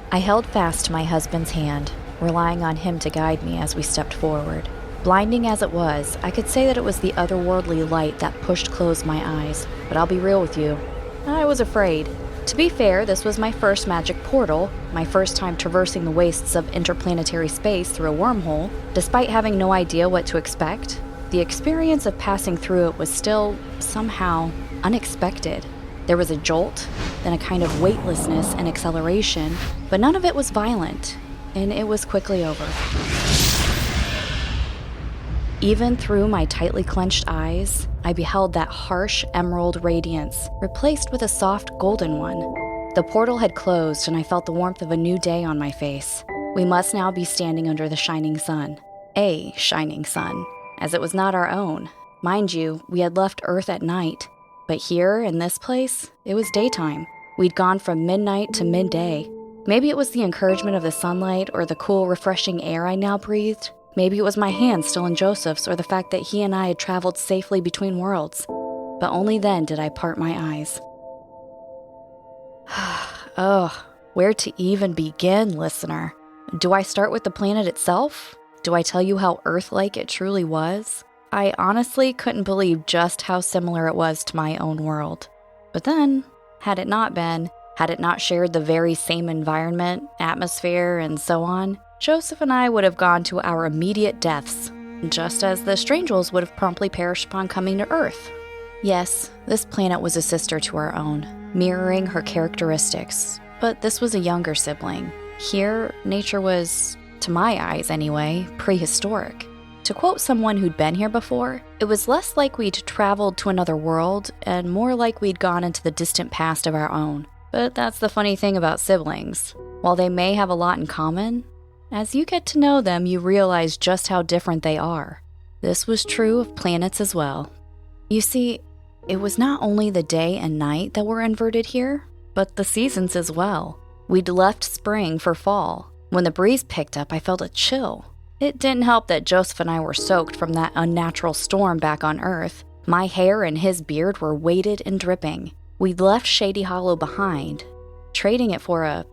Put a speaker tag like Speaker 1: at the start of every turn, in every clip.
Speaker 1: I held fast to my husband's hand, relying on him to guide me as we stepped forward. Blinding as it was, I could say that it was the otherworldly light that pushed closed my eyes, but I'll be real with you. I was afraid. To be fair, this was my first magic portal, my first time traversing the wastes of interplanetary space through a wormhole. Despite having no idea what to expect, the experience of passing through it was still, somehow, unexpected. There was a jolt, then a kind of weightlessness and acceleration, but none of it was violent, and it was quickly over. Even through my tightly clenched eyes, I beheld that harsh emerald radiance, replaced with a soft golden one. The portal had closed, and I felt the warmth of a new day on my face. We must now be standing under the shining sun. A shining sun, as it was not our own. Mind you, we had left Earth at night, but here, in this place, it was daytime. We'd gone from midnight to midday. Maybe it was the encouragement of the sunlight or the cool, refreshing air I now breathed. Maybe it was my hand still in Joseph's or the fact that he and I had traveled safely between worlds. But only then did I part my eyes. Ugh, where to even begin, listener? Do I start with the planet itself? Do I tell you how Earth-like it truly was? I honestly couldn't believe just how similar it was to my own world. But then, had it not been, had it not shared the very same environment, atmosphere, and so on, Joseph and I would have gone to our immediate deaths, just as the Strangels would have promptly perished upon coming to Earth. Yes, this planet was a sister to our own, mirroring her characteristics, but this was a younger sibling. Here, nature was, to my eyes anyway, prehistoric. To quote someone who'd been here before, it was less like we'd traveled to another world and more like we'd gone into the distant past of our own. But that's the funny thing about siblings. While they may have a lot in common, as you get to know them, you realize just how different they are. This was true of planets as well. You see, it was not only the day and night that were inverted here, but the seasons as well. We'd left spring for fall. When the breeze picked up, I felt a chill. It didn't help that Joseph and I were soaked from that unnatural storm back on Earth. My hair and his beard were weighted and dripping. We'd left Shady Hollow behind, trading it for a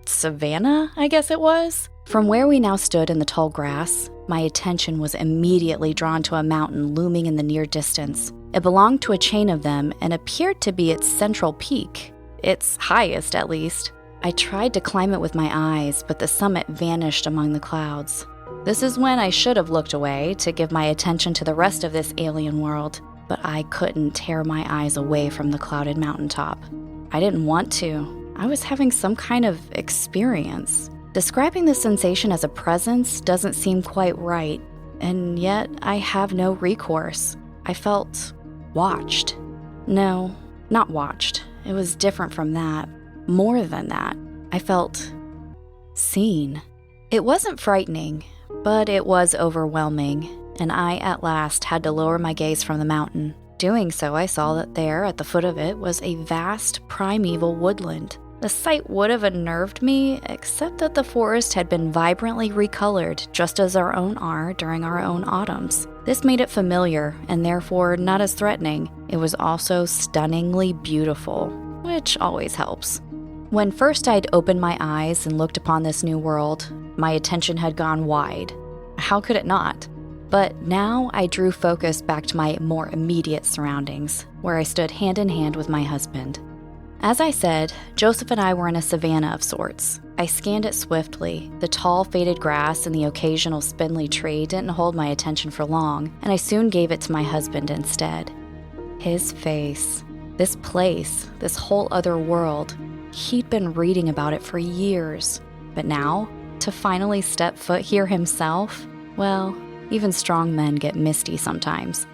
Speaker 1: savanna, I guess it was. From where we now stood in the tall grass, my attention was immediately drawn to a mountain looming in the near distance. It belonged to a chain of them and appeared to be its central peak, its highest at least. I tried to climb it with my eyes, but the summit vanished among the clouds. This is when I should have looked away to give my attention to the rest of this alien world, but I couldn't tear my eyes away from the clouded mountaintop. I didn't want to. I was having some kind of experience. Describing the sensation as a presence doesn't seem quite right, and yet I have no recourse. I felt watched. No, not watched. It was different from that. More than that. I felt seen. It wasn't frightening, but it was overwhelming, and I at last had to lower my gaze from the mountain. Doing so, I saw that there, at the foot of it, was a vast, primeval woodland. The sight would have unnerved me, except that the forest had been vibrantly recolored, just as our own are during our own autumns. This made it familiar, and therefore not as threatening. It was also stunningly beautiful, which always helps. When first I'd opened my eyes and looked upon this new world, my attention had gone wide. How could it not? But now I drew focus back to my more immediate surroundings, where I stood hand in hand with my husband. As I said, Joseph and I were in a savanna of sorts. I scanned it swiftly. The tall, faded grass and the occasional spindly tree didn't hold my attention for long, and I soon gave it to my husband instead. His face, this place, this whole other world, he'd been reading about it for years. But now, to finally step foot here himself, well, even strong men get misty sometimes.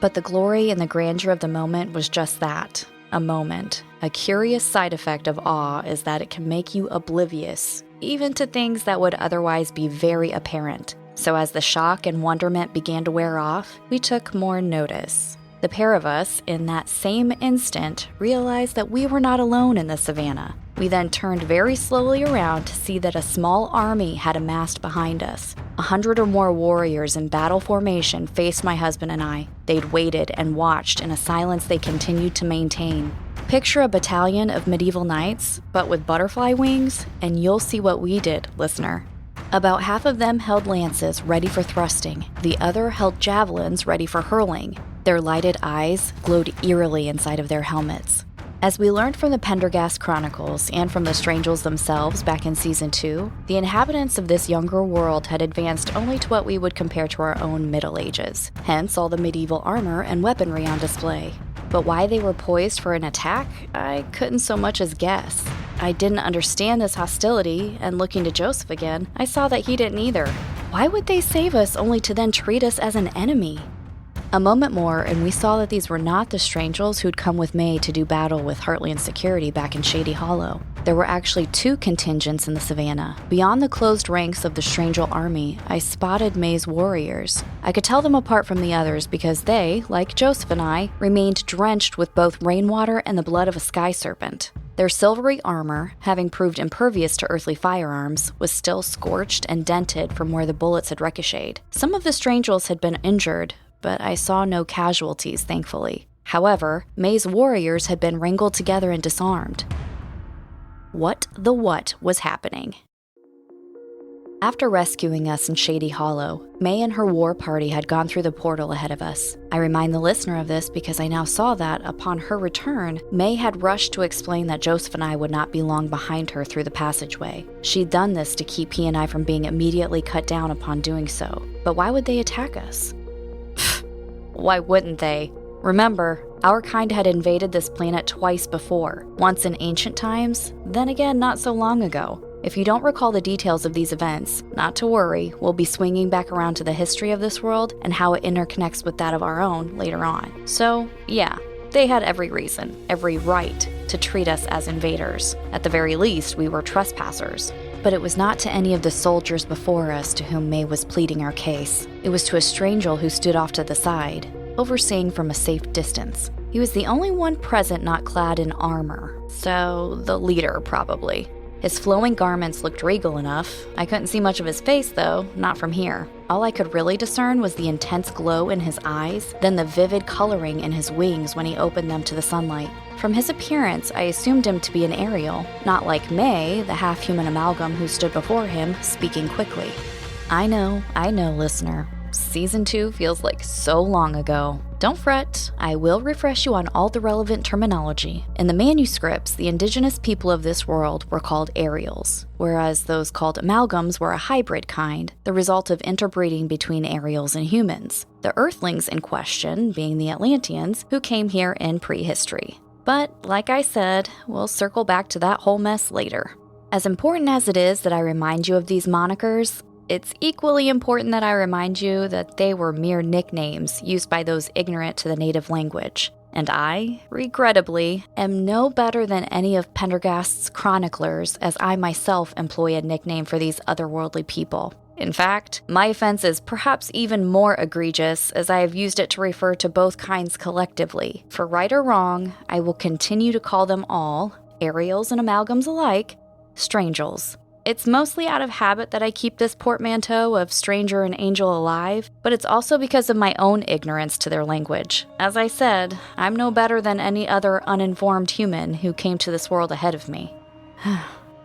Speaker 1: But the glory and the grandeur of the moment was just that, a moment. A curious side effect of awe is that it can make you oblivious, even to things that would otherwise be very apparent. So as the shock and wonderment began to wear off, we took more notice. The pair of us, in that same instant, realized that we were not alone in the savannah. We then turned very slowly around to see that a small army had amassed behind us. 100 or more warriors in battle formation faced my husband and I. They'd waited and watched in a silence they continued to maintain. Picture a battalion of medieval knights, but with butterfly wings, and you'll see what we did, listener. About half of them held lances ready for thrusting, the other held javelins ready for hurling. Their lighted eyes glowed eerily inside of their helmets. As we learned from the Pendergast Chronicles and from the Strangels themselves back in Season 2, the inhabitants of this younger world had advanced only to what we would compare to our own Middle Ages, hence all the medieval armor and weaponry on display. But why they were poised for an attack, I couldn't so much as guess. I didn't understand this hostility, and looking to Joseph again, I saw that he didn't either. Why would they save us only to then treat us as an enemy? A moment more, and we saw that these were not the Strangels who'd come with May to do battle with Heartland security back in Shady Hollow. There were actually two contingents in the savannah. Beyond the closed ranks of the Strangel army, I spotted May's warriors. I could tell them apart from the others because they, like Joseph and I, remained drenched with both rainwater and the blood of a sky serpent. Their silvery armor, having proved impervious to earthly firearms, was still scorched and dented from where the bullets had ricocheted. Some of the Strangels had been injured, but I saw no casualties, thankfully. However, May's warriors had been wrangled together and disarmed. What was happening? After rescuing us in Shady Hollow, May and her war party had gone through the portal ahead of us. I remind the listener of this because I now saw that, upon her return, May had rushed to explain that Joseph and I would not be long behind her through the passageway. She'd done this to keep he and I from being immediately cut down upon doing so. But why would they attack us? Why wouldn't they? Remember, our kind had invaded this planet twice before, once in ancient times, then again not so long ago. If you don't recall the details of these events, not to worry, we'll be swinging back around to the history of this world and how it interconnects with that of our own later on. So, yeah, they had every reason, every right to treat us as invaders. At the very least, we were trespassers. But it was not to any of the soldiers before us to whom May was pleading our case. It was to a Strangel who stood off to the side, overseeing from a safe distance. He was the only one present not clad in armor, so the leader probably. His flowing garments looked regal enough. I couldn't see much of his face though, not from here. All I could really discern was the intense glow in his eyes, then the vivid coloring in his wings when he opened them to the sunlight. From his appearance, I assumed him to be an Ariel, not like May, the half-human amalgam who stood before him, speaking quickly. I know, listener. Season 2 feels like so long ago. Don't fret, I will refresh you on all the relevant terminology. In the manuscripts, the indigenous people of this world were called Ariels, whereas those called amalgams were a hybrid kind, the result of interbreeding between Ariels and humans. The Earthlings in question being the Atlanteans, who came here in prehistory. But, like I said, we'll circle back to that whole mess later. As important as it is that I remind you of these monikers, it's equally important that I remind you that they were mere nicknames used by those ignorant to the native language. And I, regrettably, am no better than any of Pendergast's chroniclers, as I myself employ a nickname for these otherworldly people. In fact, my offense is perhaps even more egregious, as I have used it to refer to both kinds collectively. For right or wrong, I will continue to call them all, Ariels and amalgams alike, Strangels. It's mostly out of habit that I keep this portmanteau of stranger and angel alive, but it's also because of my own ignorance to their language. As I said, I'm no better than any other uninformed human who came to this world ahead of me.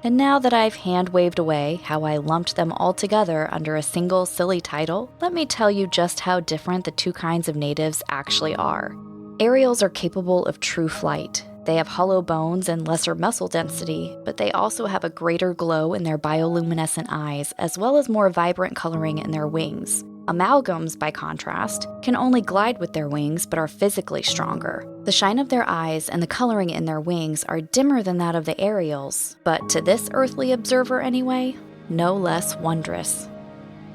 Speaker 1: And now that I've hand-waved away how I lumped them all together under a single silly title, let me tell you just how different the two kinds of natives actually are. Ariels are capable of true flight. They have hollow bones and lesser muscle density, but they also have a greater glow in their bioluminescent eyes, as well as more vibrant coloring in their wings. Amalgams, by contrast, can only glide with their wings but are physically stronger. The shine of their eyes and the coloring in their wings are dimmer than that of the Ariels, but to this earthly observer anyway, no less wondrous.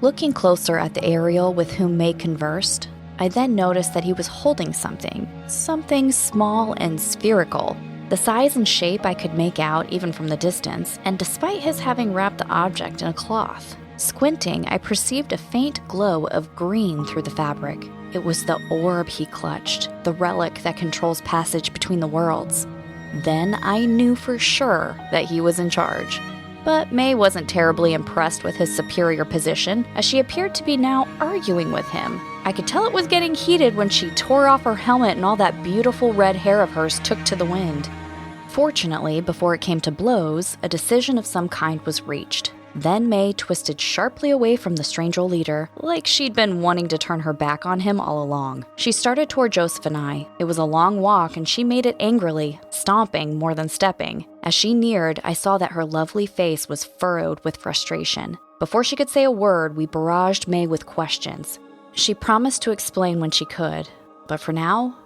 Speaker 1: Looking closer at the Ariel with whom May conversed, I then noticed that he was holding something small and spherical. The size and shape I could make out even from the distance, and despite his having wrapped the object in a cloth. Squinting, I perceived a faint glow of green through the fabric. It was the orb he clutched, the relic that controls passage between the worlds. Then I knew for sure that he was in charge. But May wasn't terribly impressed with his superior position, as she appeared to be now arguing with him. I could tell it was getting heated when she tore off her helmet and all that beautiful red hair of hers took to the wind. Fortunately, before it came to blows, a decision of some kind was reached. Then Mae twisted sharply away from the strange old leader, like she'd been wanting to turn her back on him all along. She started toward Joseph and I. It was a long walk, and she made it angrily, stomping more than stepping. As she neared, I saw that her lovely face was furrowed with frustration. Before she could say a word, we barraged Mae with questions. She promised to explain when she could, but for now,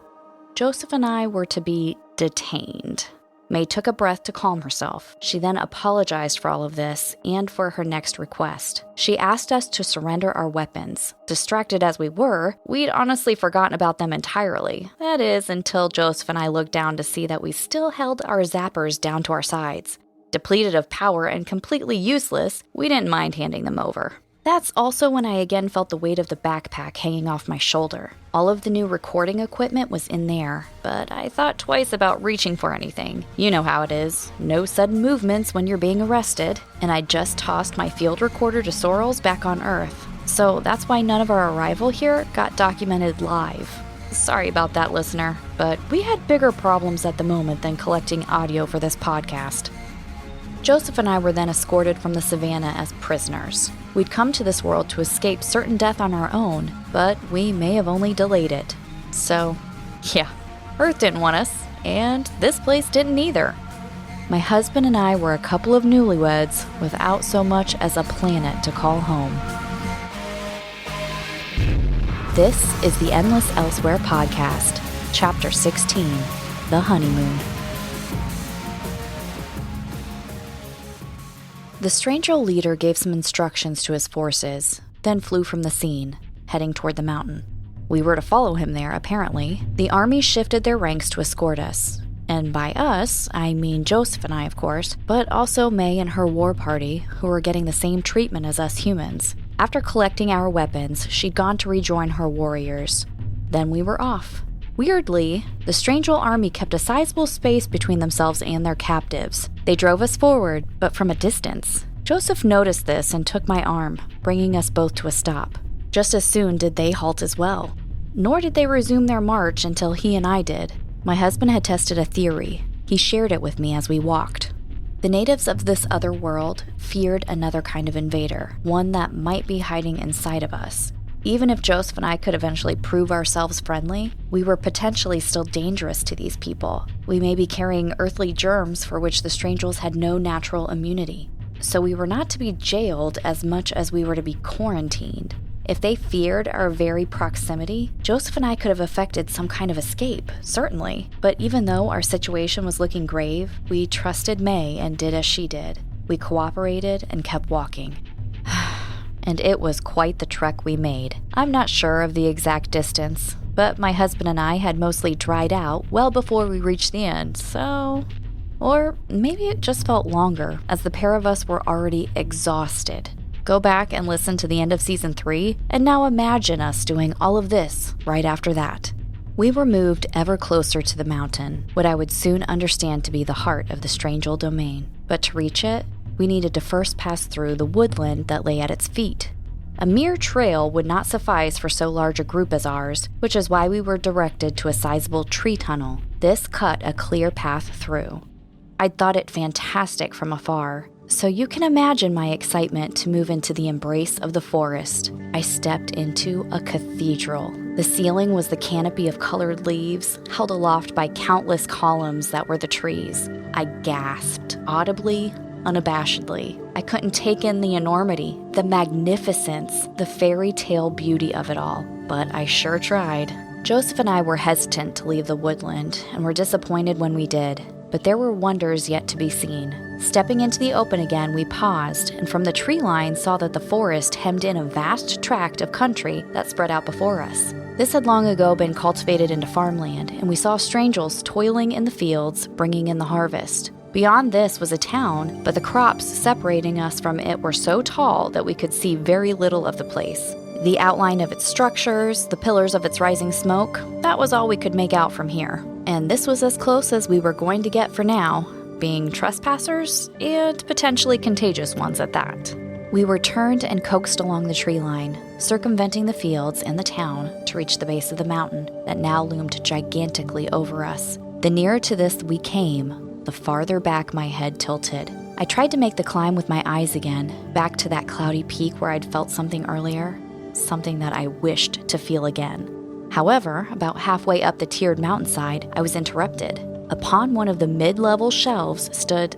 Speaker 1: Joseph and I were to be detained. Mae took a breath to calm herself. She then apologized for all of this and for her next request. She asked us to surrender our weapons. Distracted as we were, we'd honestly forgotten about them entirely. That is, until Joseph and I looked down to see that we still held our zappers down to our sides. Depleted of power and completely useless, we didn't mind handing them over. That's also when I again felt the weight of the backpack hanging off my shoulder. All of the new recording equipment was in there, but I thought twice about reaching for anything. You know how it is. No sudden movements when you're being arrested. And I just tossed my field recorder to Sorrel's back on Earth. So that's why none of our arrival here got documented live. Sorry about that, listener, but we had bigger problems at the moment than collecting audio for this podcast. Joseph and I were then escorted from the savannah as prisoners. We'd come to this world to escape certain death on our own, but we may have only delayed it. So, yeah, Earth didn't want us, and this place didn't either. My husband and I were a couple of newlyweds without so much as a planet to call home. This is the Endless Elsewhere podcast, Chapter 16, The Honeymoon. The strange old leader gave some instructions to his forces, then flew from the scene, heading toward the mountain. We were to follow him there, apparently. The army shifted their ranks to escort us. And by us, I mean Joseph and I, of course, but also Mae and her war party, who were getting the same treatment as us humans. After collecting our weapons, she'd gone to rejoin her warriors. Then we were off. Weirdly, the strange old army kept a sizable space between themselves and their captives. They drove us forward, but from a distance. Joseph noticed this and took my arm, bringing us both to a stop. Just as soon did they halt as well. Nor did they resume their march until he and I did. My husband had tested a theory. He shared it with me as we walked. The natives of this other world feared another kind of invader, one that might be hiding inside of us. Even if Joseph and I could eventually prove ourselves friendly, we were potentially still dangerous to these people. We may be carrying earthly germs for which the Strangels had no natural immunity. So we were not to be jailed as much as we were to be quarantined. If they feared our very proximity, Joseph and I could have effected some kind of escape, certainly. But even though our situation was looking grave, we trusted Mae and did as she did. We cooperated and kept walking. And it was quite the trek we made. I'm not sure of the exact distance, but my husband and I had mostly dried out well before we reached the end, so... Or maybe it just felt longer, as the pair of us were already exhausted. Go back and listen to the end of Season 3, and now imagine us doing all of this right after that. We were moved ever closer to the mountain, what I would soon understand to be the heart of the strange old domain. But to reach it, we needed to first pass through the woodland that lay at its feet. A mere trail would not suffice for so large a group as ours, which is why we were directed to a sizable tree tunnel. This cut a clear path through. I'd thought it fantastic from afar, so you can imagine my excitement to move into the embrace of the forest. I stepped into a cathedral. The ceiling was the canopy of colored leaves, held aloft by countless columns that were the trees. I gasped, audibly, unabashedly. I couldn't take in the enormity, the magnificence, the fairy tale beauty of it all, but I sure tried. Joseph and I were hesitant to leave the woodland and were disappointed when we did, but there were wonders yet to be seen. Stepping into the open again, we paused, and from the tree line saw that the forest hemmed in a vast tract of country that spread out before us. This had long ago been cultivated into farmland, and we saw strangels toiling in the fields, bringing in the harvest. Beyond this was a town, but the crops separating us from it were so tall that we could see very little of the place. The outline of its structures, the pillars of its rising smoke, that was all we could make out from here. And this was as close as we were going to get for now, being trespassers and potentially contagious ones at that. We were turned and coaxed along the tree line, circumventing the fields and the town to reach the base of the mountain that now loomed gigantically over us. The nearer to this we came, the farther back my head tilted. I tried to make the climb with my eyes again, back to that cloudy peak where I'd felt something earlier, something that I wished to feel again. However, about halfway up the tiered mountainside, I was interrupted. Upon one of the mid-level shelves stood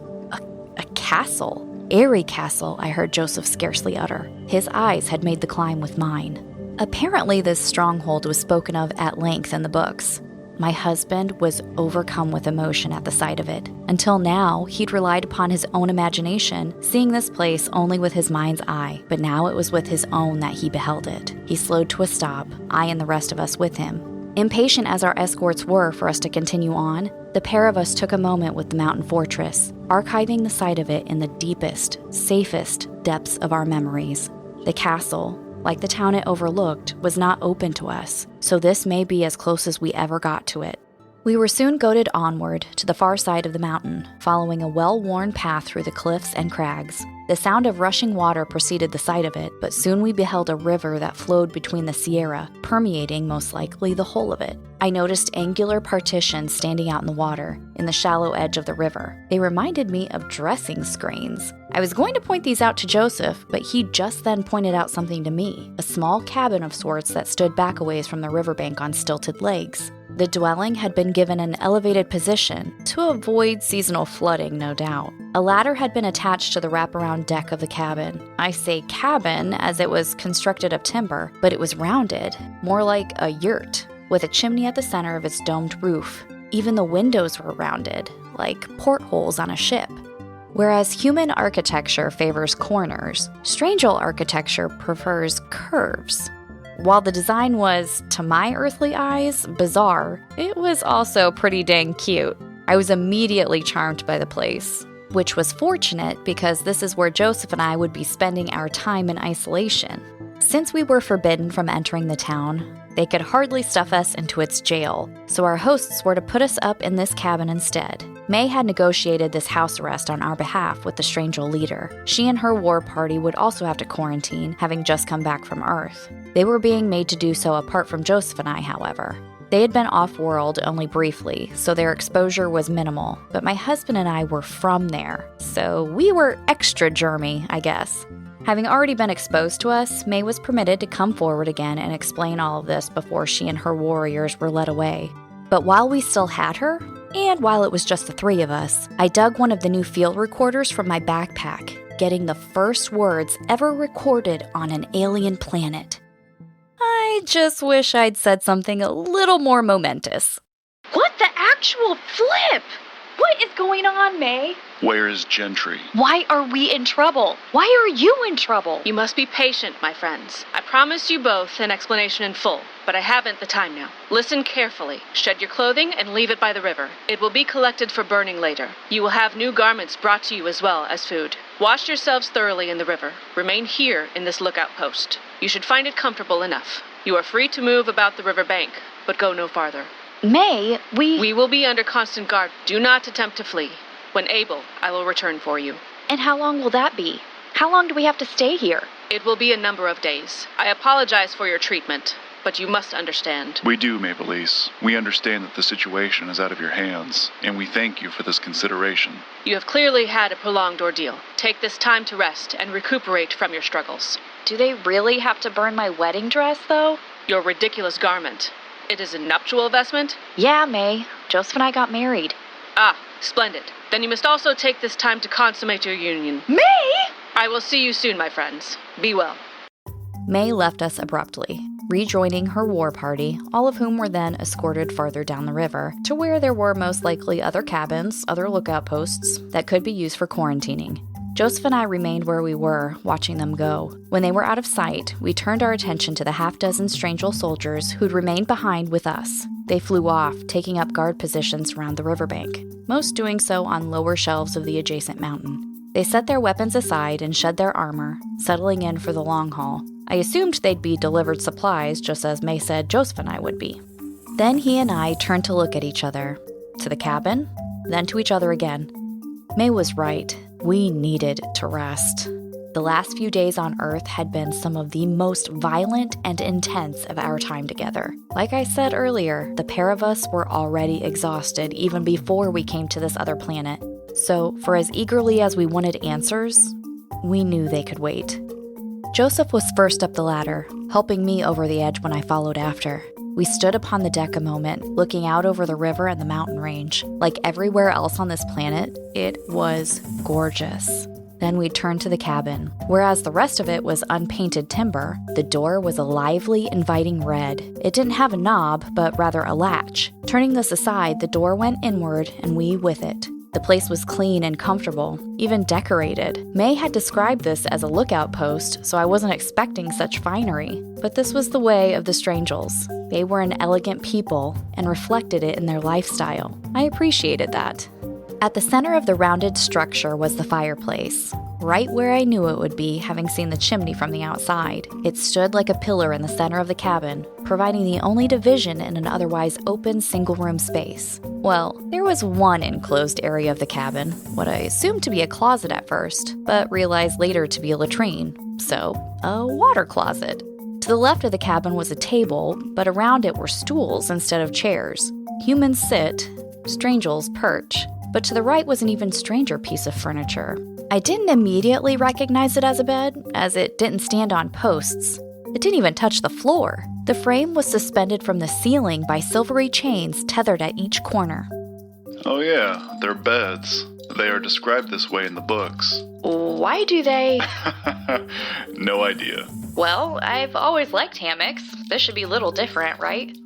Speaker 1: a castle. Airy castle, I heard Joseph scarcely utter. His eyes had made the climb with mine. Apparently, this stronghold was spoken of at length in the books. My husband was overcome with emotion at the sight of it. Until now, he'd relied upon his own imagination, seeing this place only with his mind's eye, but now it was with his own that he beheld it. He slowed to a stop, I and the rest of us with him. Impatient as our escorts were for us to continue on, the pair of us took a moment with the mountain fortress, archiving the sight of it in the deepest, safest depths of our memories. The castle, like the town it overlooked, was not open to us, so this may be as close as we ever got to it. We were soon goaded onward to the far side of the mountain, following a well-worn path through the cliffs and crags. The sound of rushing water preceded the sight of it, but soon we beheld a river that flowed between the sierra, permeating most likely the whole of it. I noticed angular partitions standing out in the water, in the shallow edge of the river. They reminded me of dressing screens. I was going to point these out to Joseph, but he just then pointed out something to me, a small cabin of sorts that stood back a ways from the riverbank on stilted legs. The dwelling had been given an elevated position, to avoid seasonal flooding, no doubt. A ladder had been attached to the wraparound deck of the cabin. I say cabin as it was constructed of timber, but it was rounded, more like a yurt, with a chimney at the center of its domed roof. Even the windows were rounded, like portholes on a ship. Whereas human architecture favors corners, Strangel architecture prefers curves. While the design was, to my earthly eyes, bizarre, it was also pretty dang cute. I was immediately charmed by the place, which was fortunate because this is where Joseph and I would be spending our time in isolation. Since we were forbidden from entering the town, they could hardly stuff us into its jail, so our hosts were to put us up in this cabin instead. May had negotiated this house arrest on our behalf with the Strangel leader. She and her war party would also have to quarantine, having just come back from Earth. They were being made to do so apart from Joseph and I, however. They had been off-world only briefly, so their exposure was minimal, but my husband and I were from there, so we were extra germy, I guess. Having already been exposed to us, May was permitted to come forward again and explain all of this before she and her warriors were led away. But while we still had her, and while it was just the three of us, I dug one of the new field recorders from my backpack, getting the first words ever recorded on an alien planet. I just wish I'd said something a little more momentous. What the actual flip? What is going on, May?
Speaker 2: Where is Gentry?
Speaker 1: Why are we in trouble? Why are you in trouble?
Speaker 3: You must be patient, my friends. I promised you both an explanation in full, but I haven't the time now. Listen carefully. Shed your clothing and leave it by the river. It will be collected for burning later. You will have new garments brought to you as well as food. Wash yourselves thoroughly in the river. Remain here in this lookout post. You should find it comfortable enough. You are free to move about the river bank, but go no farther.
Speaker 1: May,
Speaker 3: We will be under constant guard. Do not attempt to flee. When able, I will return for you.
Speaker 1: And how long will that be? How long do we have to stay here?
Speaker 3: It will be a number of days. I apologize for your treatment, but you must understand.
Speaker 2: We do, Maevalesse. We understand that the situation is out of your hands, and we thank you for this consideration.
Speaker 3: You have clearly had a prolonged ordeal. Take this time to rest and recuperate from your struggles.
Speaker 1: Do they really have to burn my wedding dress, though?
Speaker 3: Your ridiculous garment. It is a nuptial vestment?
Speaker 1: Yeah, May. Joseph and I got married.
Speaker 3: Ah, splendid. Then you must also take this time to consummate your union.
Speaker 1: May!
Speaker 3: I will see you soon, my friends. Be well.
Speaker 1: May left us abruptly, rejoining her war party, all of whom were then escorted farther down the river, to where there were most likely other cabins, other lookout posts, that could be used for quarantining. Joseph and I remained where we were, watching them go. When they were out of sight, we turned our attention to the half-dozen Strangel soldiers who'd remained behind with us. They flew off, taking up guard positions around the riverbank, most doing so on lower shelves of the adjacent mountain. They set their weapons aside and shed their armor, settling in for the long haul. I assumed they'd be delivered supplies, just as May said Joseph and I would be. Then he and I turned to look at each other, to the cabin, then to each other again. May was right. We needed to rest. The last few days on Earth had been some of the most violent and intense of our time together. Like I said earlier, the pair of us were already exhausted even before we came to this other planet. So, for as eagerly as we wanted answers, we knew they could wait. Joseph was first up the ladder, helping me over the edge when I followed after. We stood upon the deck a moment, looking out over the river and the mountain range. Like everywhere else on this planet, it was gorgeous. Then we turned to the cabin. Whereas the rest of it was unpainted timber, the door was a lively, inviting red. It didn't have a knob, but rather a latch. Turning this aside, the door went inward, and we with it. The place was clean and comfortable, even decorated. May had described this as a lookout post, so I wasn't expecting such finery. But this was the way of the Strangels. They were an elegant people and reflected it in their lifestyle. I appreciated that. At the center of the rounded structure was the fireplace, right where I knew it would be, having seen the chimney from the outside. It stood like a pillar in the center of the cabin, providing the only division in an otherwise open single-room space. Well, there was one enclosed area of the cabin, what I assumed to be a closet at first, but realized later to be a latrine, so a water closet. To the left of the cabin was a table, but around it were stools instead of chairs. Humans sit, Strangels perch. But to the right was an even stranger piece of furniture. I didn't immediately recognize it as a bed, as it didn't stand on posts. It didn't even touch the floor. The frame was suspended from the ceiling by silvery chains tethered at each corner.
Speaker 2: Oh yeah, they're beds. They are described this way in the books.
Speaker 1: Why do they?
Speaker 2: No idea.
Speaker 1: Well, I've always liked hammocks. This should be a little different, right?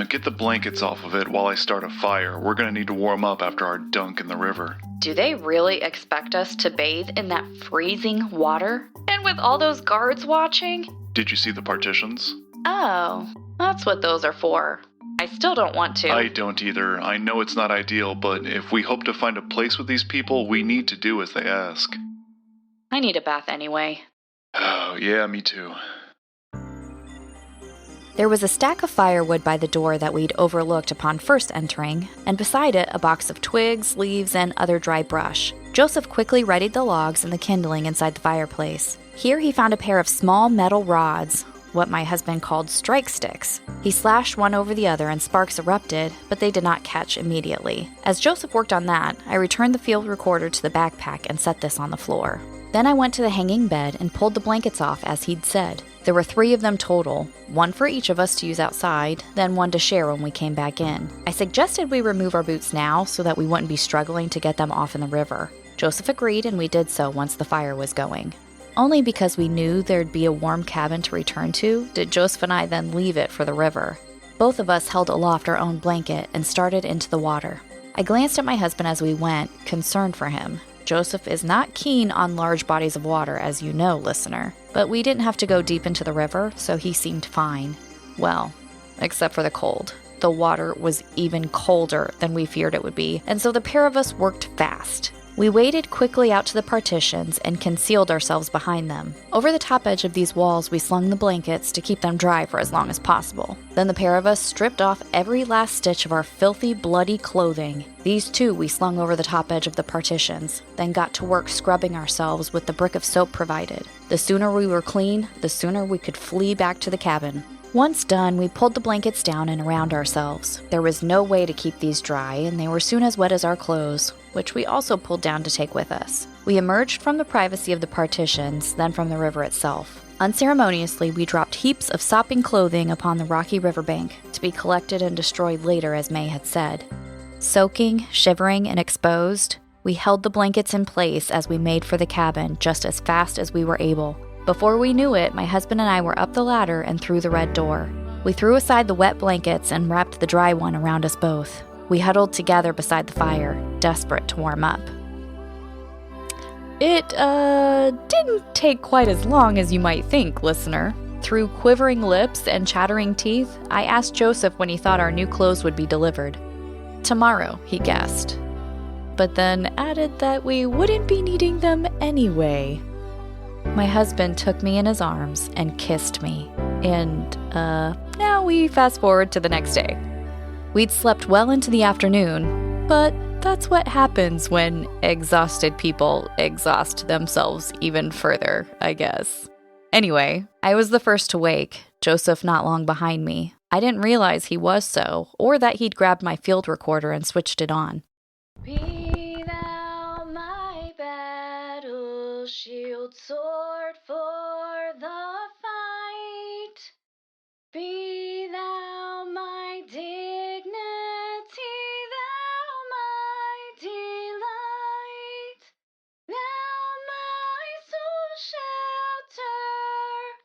Speaker 2: Get the blankets off of it while I start a fire. We're gonna need to warm up after our dunk in the river.
Speaker 1: Do they really expect us to bathe in that freezing water? And with all those guards watching?
Speaker 2: Did you see the partitions?
Speaker 1: Oh, that's what those are for. I still don't want to.
Speaker 2: I don't either. I know it's not ideal, but if we hope to find a place with these people, we need to do as they ask.
Speaker 1: I need a bath anyway.
Speaker 2: Oh, yeah, me too.
Speaker 1: There was a stack of firewood by the door that we'd overlooked upon first entering, and beside it a box of twigs, leaves, and other dry brush. Joseph quickly readied the logs and the kindling inside the fireplace. Here he found a pair of small metal rods, what my husband called strike sticks. He slashed one over the other and sparks erupted, but they did not catch immediately. As Joseph worked on that, I returned the field recorder to the backpack and set this on the floor. Then I went to the hanging bed and pulled the blankets off as he'd said. There were 3 of them total, one for each of us to use outside, then one to share when we came back in. I suggested we remove our boots now so that we wouldn't be struggling to get them off in the river. Joseph agreed, and we did so once the fire was going. Only because we knew there'd be a warm cabin to return to did Joseph and I then leave it for the river. Both of us held aloft our own blanket and started into the water. I glanced at my husband as we went, concerned for him. Joseph is not keen on large bodies of water, as you know, listener. But we didn't have to go deep into the river, so he seemed fine. Well, except for the cold. The water was even colder than we feared it would be, and so the pair of us worked fast. We waded quickly out to the partitions and concealed ourselves behind them. Over the top edge of these walls, we slung the blankets to keep them dry for as long as possible. Then the pair of us stripped off every last stitch of our filthy, bloody clothing. These too we slung over the top edge of the partitions, then got to work scrubbing ourselves with the brick of soap provided. The sooner we were clean, the sooner we could flee back to the cabin. Once done, we pulled the blankets down and around ourselves. There was no way to keep these dry, and they were soon as wet as our clothes, which we also pulled down to take with us. We emerged from the privacy of the partitions, then from the river itself. Unceremoniously, we dropped heaps of sopping clothing upon the rocky riverbank, to be collected and destroyed later, as May had said. Soaking, shivering, and exposed, we held the blankets in place as we made for the cabin just as fast as we were able. Before we knew it, my husband and I were up the ladder and through the red door. We threw aside the wet blankets and wrapped the dry one around us both. We huddled together beside the fire, desperate to warm up. It, didn't take quite as long as you might think, listener. Through quivering lips and chattering teeth, I asked Joseph when he thought our new clothes would be delivered. Tomorrow, he guessed. But then added that we wouldn't be needing them anyway. My husband took me in his arms and kissed me. And, now we fast forward to the next day. We'd slept well into the afternoon, but That's what happens when exhausted people exhaust themselves even further, I guess. Anyway, I was the first to wake, Joseph not long behind me. I didn't realize he was so, or that he'd grabbed my field recorder and switched it on.
Speaker 4: Be thou my battle shield, sword for the fight. Be thou my dignity, thou my delight. Thou my soul shelter,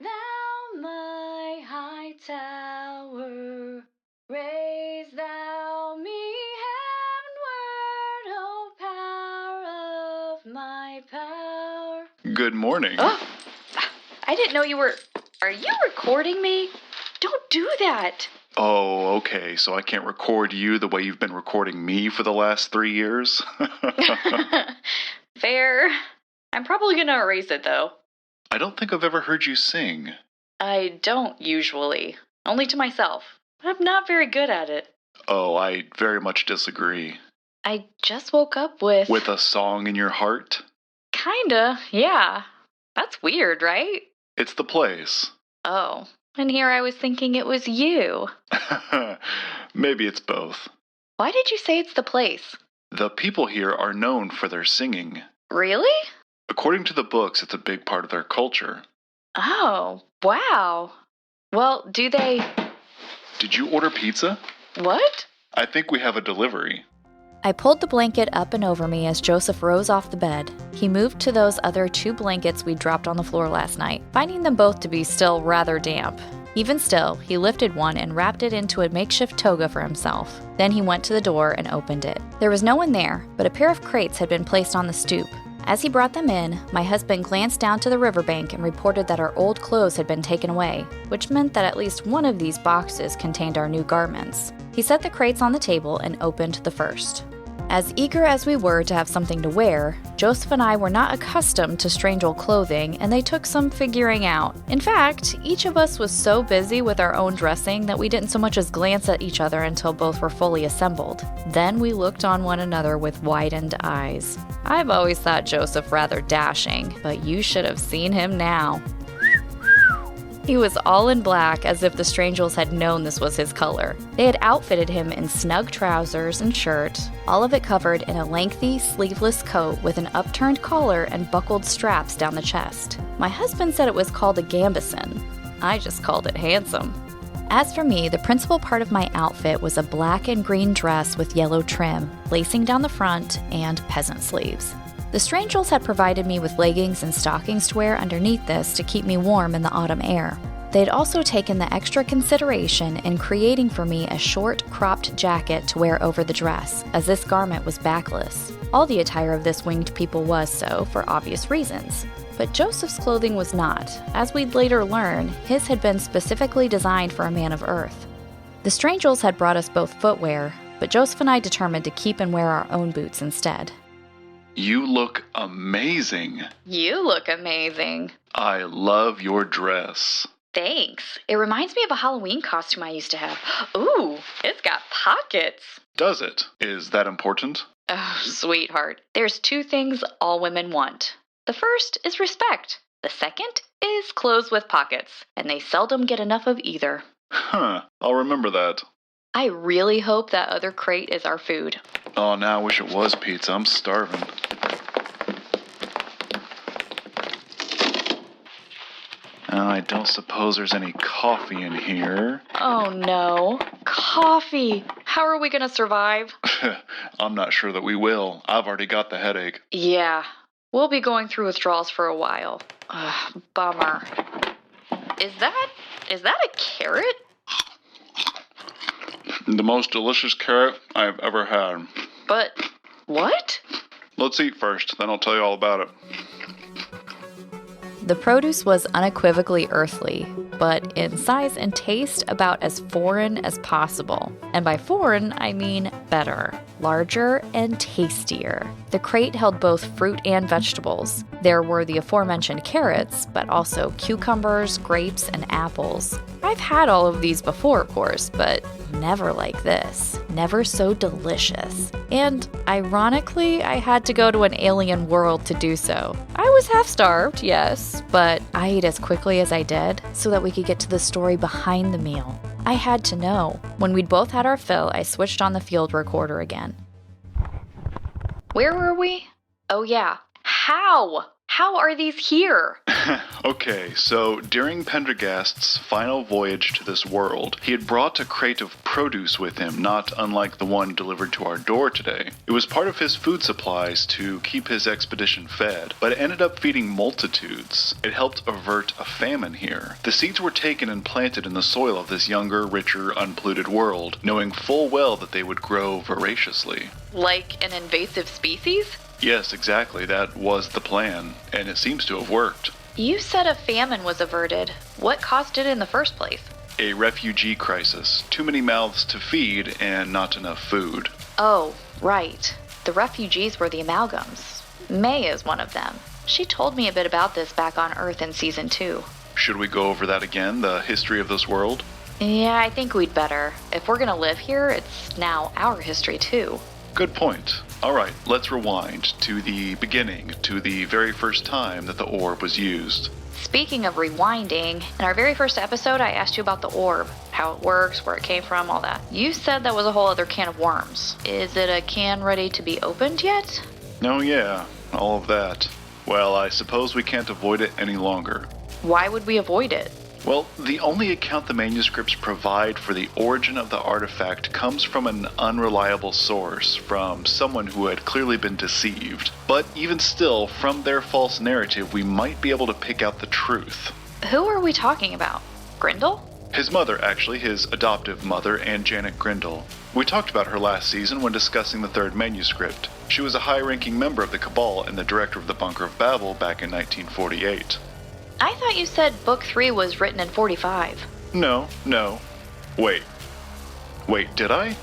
Speaker 4: thou my high tower. Raise thou me heavenward, O power of my power.
Speaker 2: Good morning.
Speaker 4: Oh, I didn't know you were... Are you recording me? Don't do that.
Speaker 2: Oh, okay, so I can't record you the way you've been recording me for the last 3 years?
Speaker 4: Fair. I'm probably gonna erase it, though.
Speaker 2: I don't think I've ever heard you sing.
Speaker 4: I don't usually. Only to myself. I'm not very good at it.
Speaker 2: Oh, I very much disagree.
Speaker 4: I just woke up with...
Speaker 2: With a song in your heart?
Speaker 4: Kinda, yeah. That's weird, right?
Speaker 2: It's the place.
Speaker 4: Oh, and here I was thinking it was you.
Speaker 2: Maybe it's both.
Speaker 4: Why did you say it's the place?
Speaker 2: The people here are known for their singing.
Speaker 4: Really?
Speaker 2: According to the books, it's a big part of their culture.
Speaker 4: Oh, wow. Well, do they...
Speaker 2: Did you order pizza?
Speaker 4: What?
Speaker 2: I think we have a delivery.
Speaker 1: I pulled the blanket up and over me as Joseph rose off the bed. He moved to those other 2 blankets we dropped on the floor last night, finding them both to be still rather damp. Even still, he lifted one and wrapped it into a makeshift toga for himself. Then he went to the door and opened it. There was no one there, but a pair of crates had been placed on the stoop. As he brought them in, my husband glanced down to the riverbank and reported that our old clothes had been taken away, which meant that at least one of these boxes contained our new garments. He set the crates on the table and opened the first. As eager as we were to have something to wear, Joseph and I were not accustomed to strange old clothing, and they took some figuring out. In fact, each of us was so busy with our own dressing that we didn't so much as glance at each other until both were fully assembled. Then we looked on one another with widened eyes. I've always thought Joseph rather dashing, but you should have seen him now. He was all in black, as if the Strangels had known this was his color. They had outfitted him in snug trousers and shirt, all of it covered in a lengthy, sleeveless coat with an upturned collar and buckled straps down the chest. My husband said it was called a gambeson. I just called it handsome. As for me, the principal part of my outfit was a black and green dress with yellow trim, lacing down the front, and peasant sleeves. The Strangels had provided me with leggings and stockings to wear underneath this to keep me warm in the autumn air. They had also taken the extra consideration in creating for me a short, cropped jacket to wear over the dress, as this garment was backless. All the attire of this winged people was so, for obvious reasons. But Joseph's clothing was not. As we'd later learn, his had been specifically designed for a man of Earth. The Strangels had brought us both footwear, but Joseph and I determined to keep and wear our own boots instead.
Speaker 2: You look amazing.
Speaker 4: You look amazing.
Speaker 2: I love your dress.
Speaker 4: Thanks. It reminds me of a Halloween costume I used to have. Ooh, it's got pockets.
Speaker 2: Does it? Is that important?
Speaker 4: Oh, sweetheart. There's 2 things all women want. The first is respect. The second is clothes with pockets, and they seldom get enough of either.
Speaker 2: Huh, I'll remember that.
Speaker 4: I really hope that other crate is our food.
Speaker 2: Oh, now I wish it was pizza. I'm starving. I don't suppose there's any coffee in here.
Speaker 4: Oh no. Coffee. How are we gonna survive?
Speaker 2: I'm not sure that we will. I've already got the headache.
Speaker 4: Yeah. We'll be going through withdrawals for a while. Ugh, bummer. Is that a carrot?
Speaker 2: The most delicious carrot I've ever had.
Speaker 4: But what?
Speaker 2: Let's eat first, then I'll tell you all about it.
Speaker 1: The produce was unequivocally earthly, but in size and taste about as foreign as possible. And by foreign, I mean better, larger, and tastier. The crate held both fruit and vegetables. There were the aforementioned carrots, but also cucumbers, grapes, and apples. I've had all of these before, of course, but never like this. never so delicious. And ironically, I had to go to an alien world to do so. I was half-starved, yes, but I ate as quickly as I did so that we could get to the story behind the meal. I had to know. When we'd both had our fill, I switched on the field recorder again.
Speaker 4: Where were we? Oh yeah. How? How are these here?
Speaker 2: Okay, so during Pendergast's final voyage to this world, he had brought a crate of produce with him, not unlike the one delivered to our door today. It was part of his food supplies to keep his expedition fed, but it ended up feeding multitudes. It helped avert a famine here. The seeds were taken and planted in the soil of this younger, richer, unpolluted world, knowing full well that they would grow voraciously.
Speaker 4: Like an invasive species?
Speaker 2: Yes, exactly. That was the plan, and it seems to have worked.
Speaker 4: You said a famine was averted. What caused it in the first place?
Speaker 2: A refugee crisis. Too many mouths to feed and not enough food.
Speaker 4: Oh, right. The refugees were the amalgams. May is one of them. She told me a bit about this back on Earth in Season 2.
Speaker 2: Should we go over that again, the history of this world?
Speaker 4: Yeah, I think we'd better. If we're gonna live here, it's now our history too.
Speaker 2: Good point. Alright, let's rewind to the beginning, to the very first time that the orb was used.
Speaker 4: Speaking of rewinding, in our very first episode I asked you about the orb, how it works, where it came from, all that. You said that was a whole other can of worms. Is it a can ready to be opened yet?
Speaker 2: Oh yeah, all of that. Well, I suppose we can't avoid it any longer.
Speaker 4: Why would we avoid it?
Speaker 2: Well, the only account the manuscripts provide for the origin of the artifact comes from an unreliable source, from someone who had clearly been deceived. But even still, from their false narrative, we might be able to pick out the truth.
Speaker 4: Who are we talking about? Grindel?
Speaker 2: His mother, actually, his adoptive mother, Anne Janet Grindel. We talked about her last season when discussing the third manuscript. She was a high-ranking member of the Cabal and the director of the Bunker of Babel back in 1948.
Speaker 4: I thought you said Book 3 was written in 45.
Speaker 2: No. Wait, did I?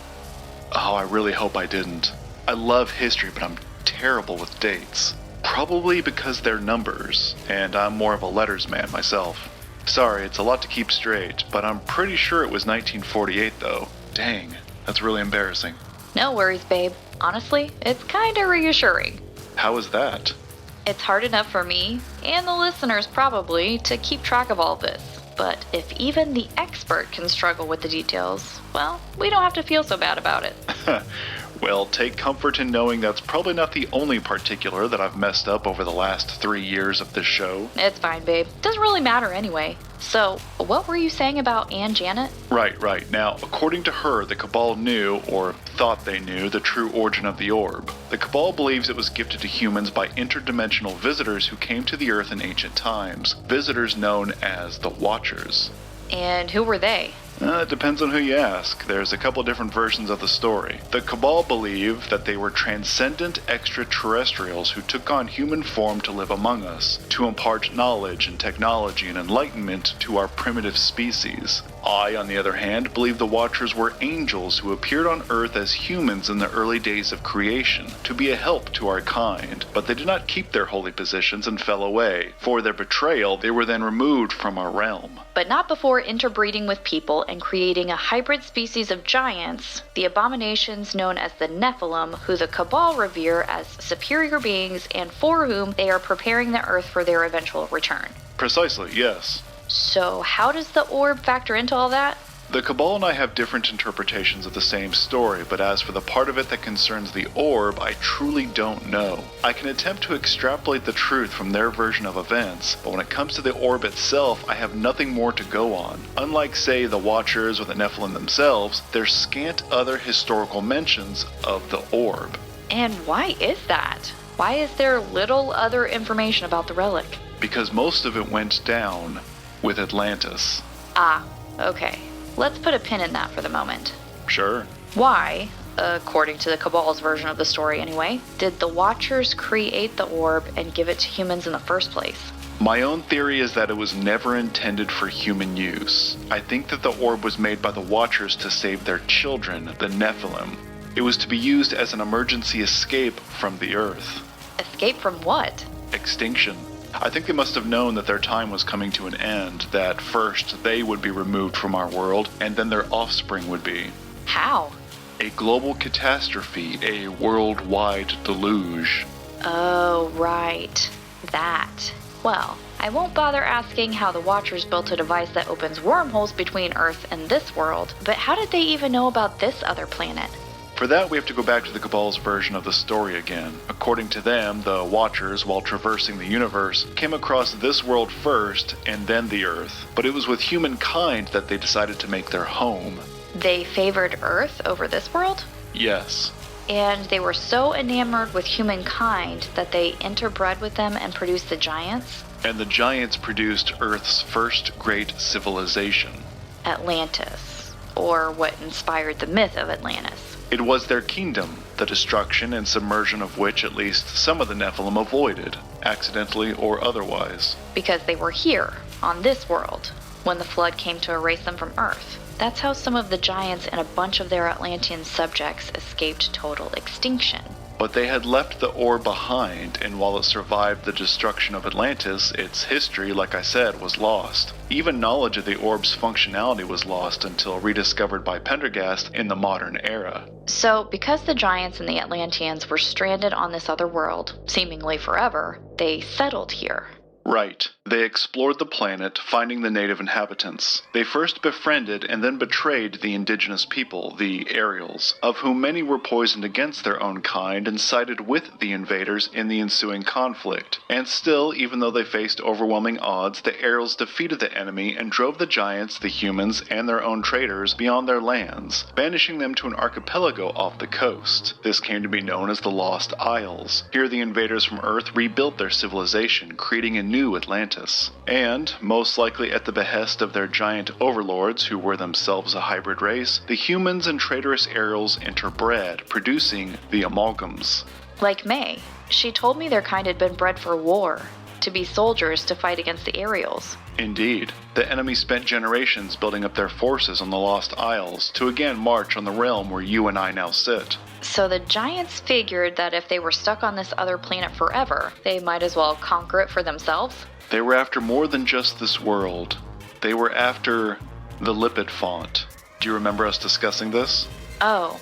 Speaker 2: Oh, I really hope I didn't. I love history, but I'm terrible with dates. Probably because they're numbers, and I'm more of a letters man myself. Sorry, it's a lot to keep straight, but I'm pretty sure it was 1948 though. Dang, that's really embarrassing.
Speaker 4: No worries, babe. Honestly, it's kinda reassuring.
Speaker 2: How is that?
Speaker 4: It's hard enough for me, and the listeners probably, to keep track of all this. But if even the expert can struggle with the details, well, we don't have to feel so bad about it.
Speaker 2: Well, take comfort in knowing that's probably not the only particular that I've messed up over the last 3 years of this show.
Speaker 4: It's fine, babe. Doesn't really matter anyway. So, what were you saying about Anne Janet?
Speaker 2: Right. Now, according to her, the Cabal knew, or thought they knew, the true origin of the orb. The Cabal believes it was gifted to humans by interdimensional visitors who came to the Earth in ancient times. Visitors known as the Watchers.
Speaker 4: And who were they?
Speaker 2: It depends on who you ask. There's a couple different versions of the story. The Cabal believe that they were transcendent extraterrestrials who took on human form to live among us, to impart knowledge and technology and enlightenment to our primitive species. I, on the other hand, believe the Watchers were angels who appeared on Earth as humans in the early days of creation, to be a help to our kind, but they did not keep their holy positions and fell away. For their betrayal, they were then removed from our realm.
Speaker 4: But not before interbreeding with people and creating a hybrid species of giants, the abominations known as the Nephilim, who the Cabal revere as superior beings and for whom they are preparing the Earth for their eventual return.
Speaker 2: Precisely, yes.
Speaker 4: So how does the orb factor into all that?
Speaker 2: The Cabal and I have different interpretations of the same story, but as for the part of it that concerns the orb, I truly don't know. I can attempt to extrapolate the truth from their version of events, but when it comes to the orb itself, I have nothing more to go on. Unlike, say, the Watchers or the Nephilim themselves, there's scant other historical mentions of the orb.
Speaker 4: And why is that? Why is there little other information about the relic?
Speaker 2: Because most of it went down with Atlantis.
Speaker 4: Ah, okay. Let's put a pin in that for the moment.
Speaker 2: Sure.
Speaker 4: Why, according to the Cabal's version of the story anyway, did the Watchers create the orb and give it to humans in the first place?
Speaker 2: My own theory is that it was never intended for human use. I think that the orb was made by the Watchers to save their children, the Nephilim. It was to be used as an emergency escape from the Earth.
Speaker 4: Escape from what?
Speaker 2: Extinction. I think they must have known that their time was coming to an end, that first they would be removed from our world, and then their offspring would be.
Speaker 4: How?
Speaker 2: A global catastrophe, a worldwide deluge.
Speaker 4: Oh, right. That. Well, I won't bother asking how the Watchers built a device that opens wormholes between Earth and this world, but how did they even know about this other planet?
Speaker 2: For that, we have to go back to the Cabal's version of the story again. According to them, the Watchers, while traversing the universe, came across this world first and then the Earth. But it was with humankind that they decided to make their home.
Speaker 4: They favored Earth over this world?
Speaker 2: Yes.
Speaker 4: And they were so enamored with humankind that they interbred with them and produced the giants?
Speaker 2: And the giants produced Earth's first great civilization.
Speaker 4: Atlantis, or what inspired the myth of Atlantis.
Speaker 2: It was their kingdom, the destruction and submersion of which at least some of the Nephilim avoided, accidentally or otherwise.
Speaker 4: Because they were here, on this world, when the flood came to erase them from Earth. That's how some of the giants and a bunch of their Atlantean subjects escaped total extinction.
Speaker 2: But they had left the orb behind, and while it survived the destruction of Atlantis, its history, like I said, was lost. Even knowledge of the orb's functionality was lost until rediscovered by Pendergast in the modern era.
Speaker 4: So, because the giants and the Atlanteans were stranded on this other world, seemingly forever, they settled here.
Speaker 2: Right. They explored the planet, finding the native inhabitants. They first befriended and then betrayed the indigenous people, the Ariels, of whom many were poisoned against their own kind and sided with the invaders in the ensuing conflict. And still, even though they faced overwhelming odds, the Ariels defeated the enemy and drove the giants, the humans, and their own traders beyond their lands, banishing them to an archipelago off the coast. This came to be known as the Lost Isles. Here the invaders from Earth rebuilt their civilization, creating a new Atlantis. And, most likely at the behest of their giant overlords, who were themselves a hybrid race, the humans and traitorous Ariels interbred, producing the Amalgams.
Speaker 4: Like May. She told me their kind had been bred for war, to be soldiers to fight against the Ariels.
Speaker 2: Indeed. The enemy spent generations building up their forces on the Lost Isles, to again march on the realm where you and I now sit.
Speaker 4: So the giants figured that if they were stuck on this other planet forever, they might as well conquer it for themselves?
Speaker 2: They were after more than just this world. They were after the lipid font. Do you remember us discussing this?
Speaker 4: Oh,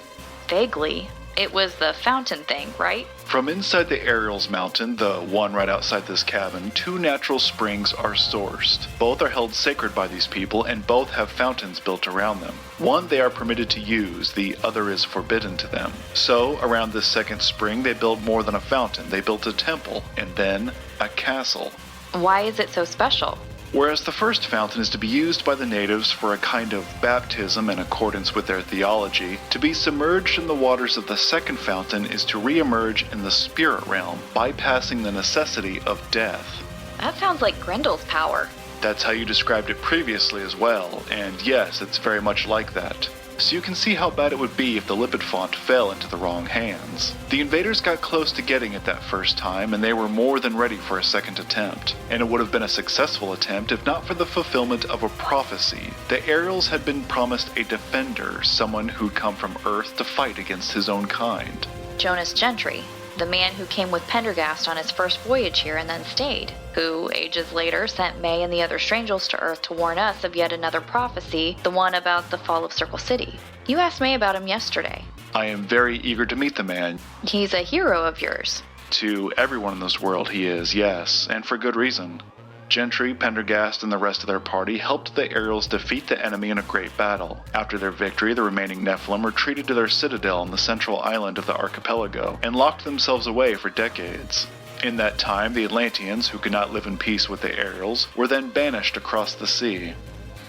Speaker 4: vaguely. It was the fountain thing, right?
Speaker 2: From inside the Ariel's mountain, the one right outside this cabin, 2 natural springs are sourced. Both are held sacred by these people, and both have fountains built around them. One they are permitted to use, the other is forbidden to them. So, around this second spring, they built more than a fountain. They built a temple, and then a castle.
Speaker 4: Why is it so special?
Speaker 2: Whereas the first fountain is to be used by the natives for a kind of baptism in accordance with their theology, to be submerged in the waters of the second fountain is to re-emerge in the spirit realm, bypassing the necessity of death.
Speaker 4: That sounds like Grendel's power.
Speaker 2: That's how you described it previously as well, and yes, it's very much like that. So you can see how bad it would be if the lipid font fell into the wrong hands. The invaders got close to getting it that first time, and they were more than ready for a second attempt. And it would have been a successful attempt if not for the fulfillment of a prophecy. The Ariels had been promised a defender, someone who'd come from Earth to fight against his own kind.
Speaker 4: Jonas Gentry, the man who came with Pendergast on his first voyage here and then stayed, who, ages later, sent May and the other Strangels to Earth to warn us of yet another prophecy, the one about the fall of Circle City. You asked May about him yesterday.
Speaker 2: I am very eager to meet the man.
Speaker 4: He's a hero of yours.
Speaker 2: To everyone in this world he is, yes, and for good reason. Gentry, Pendergast, and the rest of their party helped the Ariels defeat the enemy in a great battle. After their victory, the remaining Nephilim retreated to their citadel on the central island of the archipelago, and locked themselves away for decades. In that time, the Atlanteans, who could not live in peace with the Ariels, were then banished across the sea.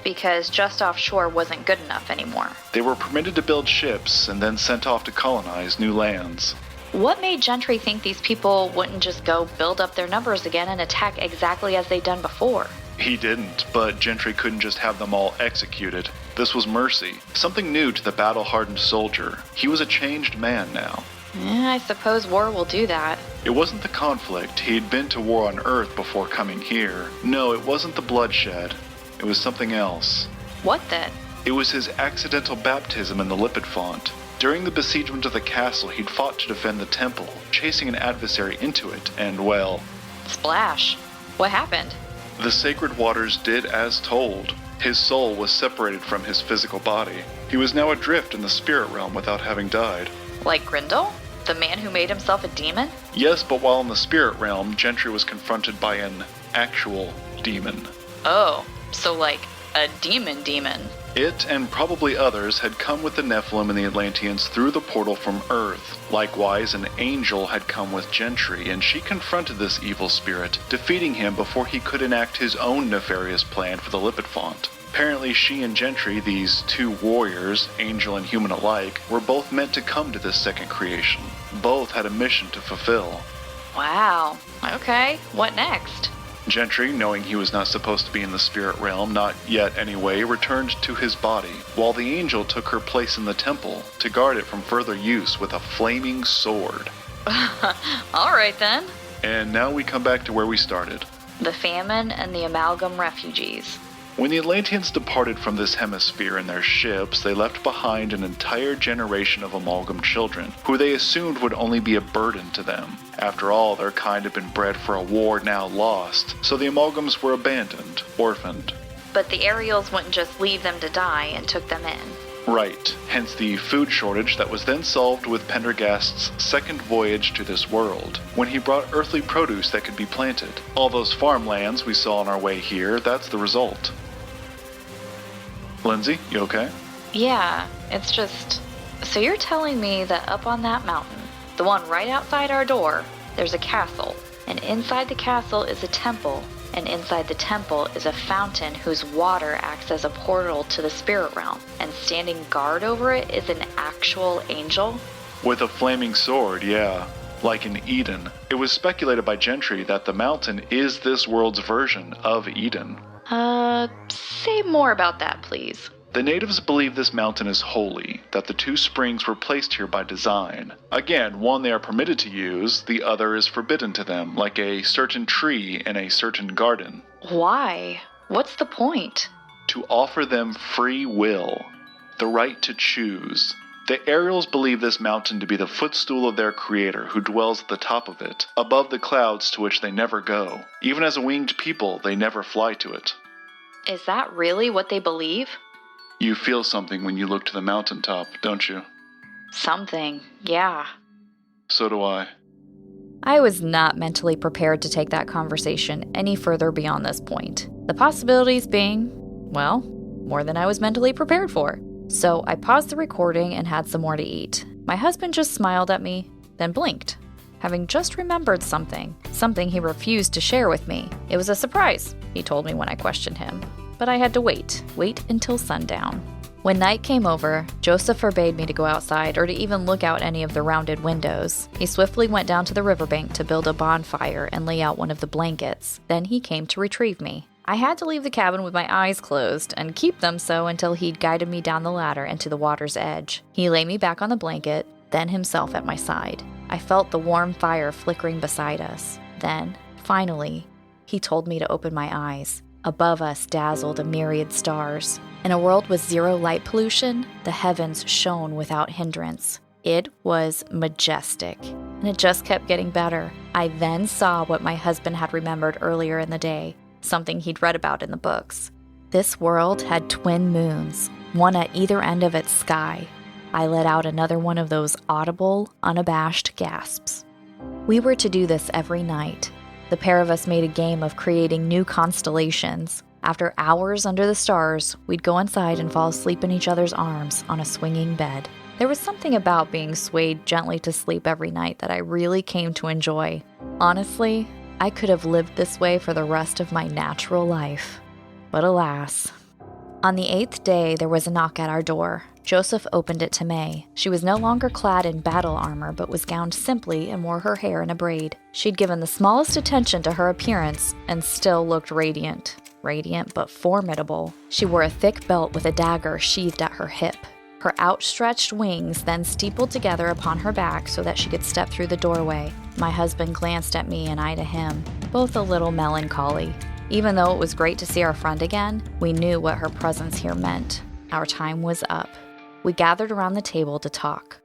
Speaker 4: Because just offshore wasn't good enough anymore.
Speaker 2: They were permitted to build ships, and then sent off to colonize new lands.
Speaker 4: What made Gentry think these people wouldn't just go build up their numbers again and attack exactly as they'd done before?
Speaker 2: He didn't, but Gentry couldn't just have them all executed. This was mercy, something new to the battle-hardened soldier. He was a changed man now.
Speaker 4: I suppose war will do that.
Speaker 2: It wasn't the conflict. He'd been to war on Earth before coming here. No, it wasn't the bloodshed. It was something else.
Speaker 4: What then?
Speaker 2: It was his accidental baptism in the lipid font. During the besiegement of the castle, he'd fought to defend the temple, chasing an adversary into it, and well...
Speaker 4: Splash. What happened?
Speaker 2: The sacred waters did as told. His soul was separated from his physical body. He was now adrift in the spirit realm without having died.
Speaker 4: Like Grindel? The man who made himself a demon?
Speaker 2: Yes, but while in the spirit realm, Gentry was confronted by an actual demon.
Speaker 4: Oh, so like a demon.
Speaker 2: It, and probably others, had come with the Nephilim and the Atlanteans through the portal from Earth. Likewise, an angel had come with Gentry, and she confronted this evil spirit, defeating him before he could enact his own nefarious plan for the Lipid Font. Apparently she and Gentry, these two warriors, angel and human alike, were both meant to come to this second creation. Both had a mission to fulfill.
Speaker 4: Wow. Okay, what next?
Speaker 2: Gentry, knowing he was not supposed to be in the spirit realm, not yet anyway, returned to his body, while the angel took her place in the temple to guard it from further use with a flaming sword.
Speaker 4: Alright then.
Speaker 2: And now we come back to where we started.
Speaker 4: The famine and the amalgam refugees.
Speaker 2: When the Atlanteans departed from this hemisphere in their ships, they left behind an entire generation of amalgam children, who they assumed would only be a burden to them. After all, their kind had been bred for a war now lost, so the amalgams were abandoned, orphaned.
Speaker 4: But the Ariels wouldn't just leave them to die and took them in.
Speaker 2: Right, hence the food shortage that was then solved with Pendergast's second voyage to this world, when he brought earthly produce that could be planted. All those farmlands we saw on our way here, that's the result. Lindsay, you okay?
Speaker 4: Yeah, it's just... So you're telling me that up on that mountain, the one right outside our door, there's a castle, and inside the castle is a temple, and inside the temple is a fountain whose water acts as a portal to the spirit realm, and standing guard over it is an actual angel?
Speaker 2: With a flaming sword, yeah. Like in Eden. It was speculated by Gentry that the mountain is this world's version of Eden.
Speaker 4: Say more about that, please.
Speaker 2: The natives believe this mountain is holy, that the two springs were placed here by design. Again, one they are permitted to use, the other is forbidden to them, like a certain tree in a certain garden.
Speaker 4: Why? What's the point?
Speaker 2: To offer them free will, the right to choose. The Ariels believe this mountain to be the footstool of their creator, who dwells at the top of it, above the clouds to which they never go. Even as a winged people, they never fly to it.
Speaker 4: Is that really what they believe?
Speaker 2: You feel something when you look to the mountaintop, don't you?
Speaker 4: Something, yeah.
Speaker 2: So do I.
Speaker 1: I was not mentally prepared to take that conversation any further beyond this point. The possibilities being, well, more than I was mentally prepared for. So I paused the recording and had some more to eat. My husband just smiled at me, then blinked, having just remembered something he refused to share with me. It was a surprise, he told me when I questioned him. But I had to wait until sundown. When night came over, Joseph forbade me to go outside or to even look out any of the rounded windows. He swiftly went down to the riverbank to build a bonfire and lay out one of the blankets. Then he came to retrieve me. I had to leave the cabin with my eyes closed and keep them so until he'd guided me down the ladder and to the water's edge. He lay me back on the blanket, then himself at my side. I felt the warm fire flickering beside us. Then, finally, he told me to open my eyes. Above us dazzled a myriad stars. In a world with zero light pollution, the heavens shone without hindrance. It was majestic, and it just kept getting better. I then saw what my husband had remembered earlier in the day, something he'd read about in the books. This world had twin moons, one at either end of its sky. I let out another one of those audible, unabashed gasps. We were to do this every night. The pair of us made a game of creating new constellations. After hours under the stars, we'd go inside and fall asleep in each other's arms on a swinging bed. There was something about being swayed gently to sleep every night that I really came to enjoy. Honestly, I could have lived this way for the rest of my natural life. But alas. On the 8th day, there was a knock at our door. Joseph opened it to May. She was no longer clad in battle armor, but was gowned simply and wore her hair in a braid. She'd given the smallest attention to her appearance and still looked radiant. Radiant but formidable. She wore a thick belt with a dagger sheathed at her hip. Her outstretched wings then steepled together upon her back so that she could step through the doorway. My husband glanced at me and I to him, both a little melancholy. Even though it was great to see our friend again, we knew what her presence here meant. Our time was up. We gathered around the table to talk.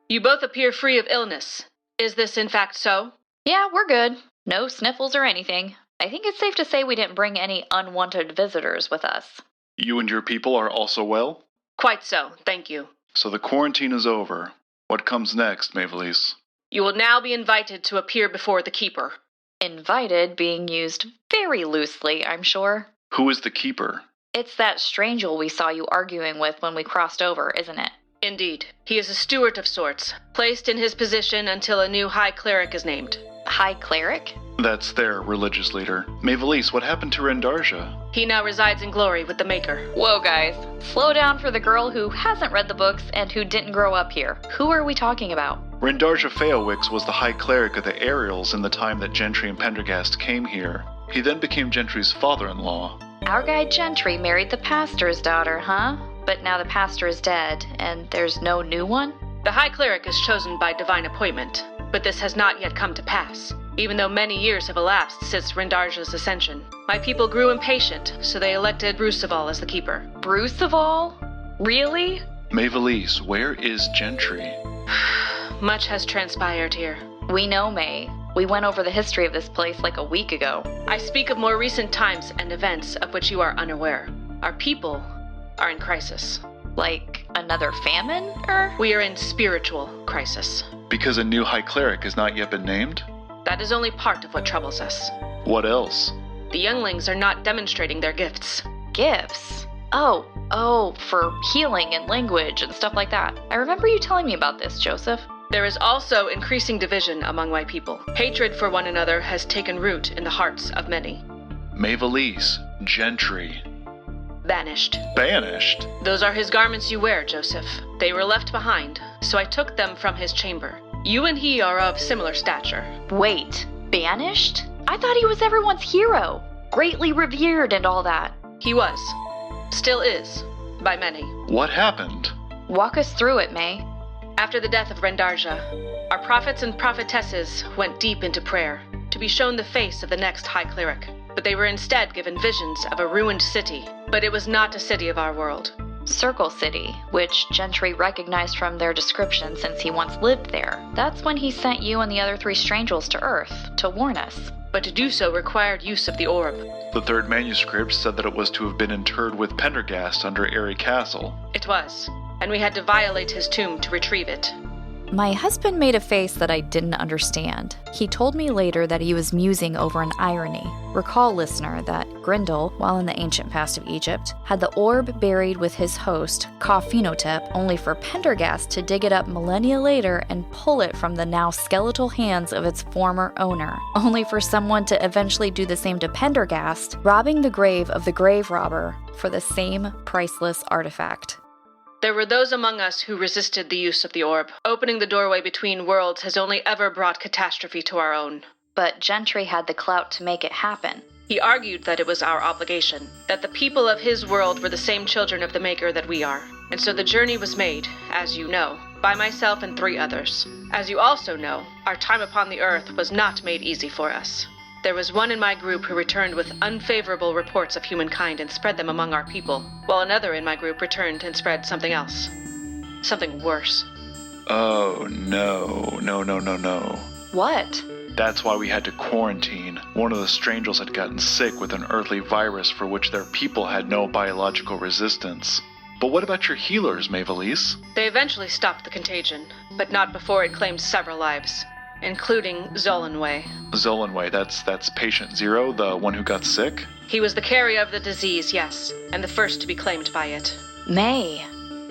Speaker 3: You both appear free of illness. Is this in fact so?
Speaker 4: Yeah, we're good. No sniffles or anything. I think it's safe to say we didn't bring any unwanted visitors with us.
Speaker 2: You and your people are also well?
Speaker 3: Quite so, thank you.
Speaker 2: So the quarantine is over. What comes next, Maevalesse?
Speaker 3: You will now be invited to appear before the Keeper.
Speaker 4: Invited being used very loosely, I'm sure.
Speaker 2: Who is the Keeper?
Speaker 4: It's that stranger we saw you arguing with when we crossed over, isn't it?
Speaker 3: Indeed. He is a steward of sorts, placed in his position until a new High Cleric is named.
Speaker 4: High Cleric?
Speaker 2: That's their religious leader. Maevalesse, what happened to Rendarja?
Speaker 3: He now resides in glory with the Maker.
Speaker 4: Whoa, guys. Slow down for the girl who hasn't read the books and who didn't grow up here. Who are we talking about?
Speaker 2: Rendarja Feowix was the High Cleric of the Ariels in the time that Gentry and Pendergast came here. He then became Gentry's father-in-law.
Speaker 4: Our guy Gentry married the pastor's daughter, huh? But now the pastor is dead, and there's no new one?
Speaker 3: The High Cleric is chosen by divine appointment, but this has not yet come to pass, even though many years have elapsed since Rendarja's ascension. My people grew impatient, so they elected Bruceval as the Keeper.
Speaker 4: Bruceval? Really?
Speaker 2: Maevalesse, where is Gentry?
Speaker 3: Much has transpired here.
Speaker 4: We know, May. We went over the history of this place like a week ago.
Speaker 3: I speak of more recent times and events of which you are unaware. Our people are in crisis.
Speaker 4: Like another famine,
Speaker 3: We are in spiritual crisis.
Speaker 2: Because a new High Cleric has not yet been named?
Speaker 3: That is only part of what troubles us.
Speaker 2: What else?
Speaker 3: The younglings are not demonstrating their gifts.
Speaker 4: Gifts? Oh, for healing and language and stuff like that. I remember you telling me about this, Joseph.
Speaker 3: There is also increasing division among my people. Hatred for one another has taken root in the hearts of many.
Speaker 2: Maevalesse, Gentry.
Speaker 3: Banished.
Speaker 2: Banished?
Speaker 3: Those are his garments you wear, Joseph. They were left behind, so I took them from his chamber. You and he are of similar stature.
Speaker 4: Wait, banished? I thought he was everyone's hero. Greatly revered and all that.
Speaker 3: He was. Still is. By many.
Speaker 2: What happened?
Speaker 4: Walk us through it, May.
Speaker 3: After the death of Rendarja, our prophets and prophetesses went deep into prayer to be shown the face of the next High Cleric. But they were instead given visions of a ruined city. But it was not a city of our world.
Speaker 4: Circle City, which Gentry recognized from their description since he once lived there. That's when he sent you and the other 3 strangers to Earth to warn us.
Speaker 3: But to do so required use of the orb.
Speaker 2: The third manuscript said that it was to have been interred with Pendergast under Airy Castle.
Speaker 3: It was, and we had to violate his tomb to retrieve it.
Speaker 1: My husband made a face that I didn't understand. He told me later that he was musing over an irony. Recall, listener, that Grendel, while in the ancient past of Egypt, had the orb buried with his host, Ka-Phenotep, only for Pendergast to dig it up millennia later and pull it from the now skeletal hands of its former owner, only for someone to eventually do the same to Pendergast, robbing the grave of the grave robber for the same priceless artifact.
Speaker 3: There were those among us who resisted the use of the orb. Opening the doorway between worlds has only ever brought catastrophe to our own.
Speaker 4: But Gentry had the clout to make it happen.
Speaker 3: He argued that it was our obligation, that the people of his world were the same children of the Maker that we are. And so the journey was made, as you know, by myself and 3 others. As you also know, our time upon the earth was not made easy for us. There was one in my group who returned with unfavorable reports of humankind and spread them among our people, while another in my group returned and spread something else. Something worse.
Speaker 2: Oh, no.
Speaker 4: What?
Speaker 2: That's why we had to quarantine. One of the strangers had gotten sick with an earthly virus for which their people had no biological resistance. But what about your healers, Maevalesse?
Speaker 3: They eventually stopped the contagion, but not before it claimed several lives, including Zolanway.
Speaker 2: Zolanway, that's patient 0, the one who got sick?
Speaker 3: He was the carrier of the disease, yes, and the first to be claimed by it.
Speaker 4: May,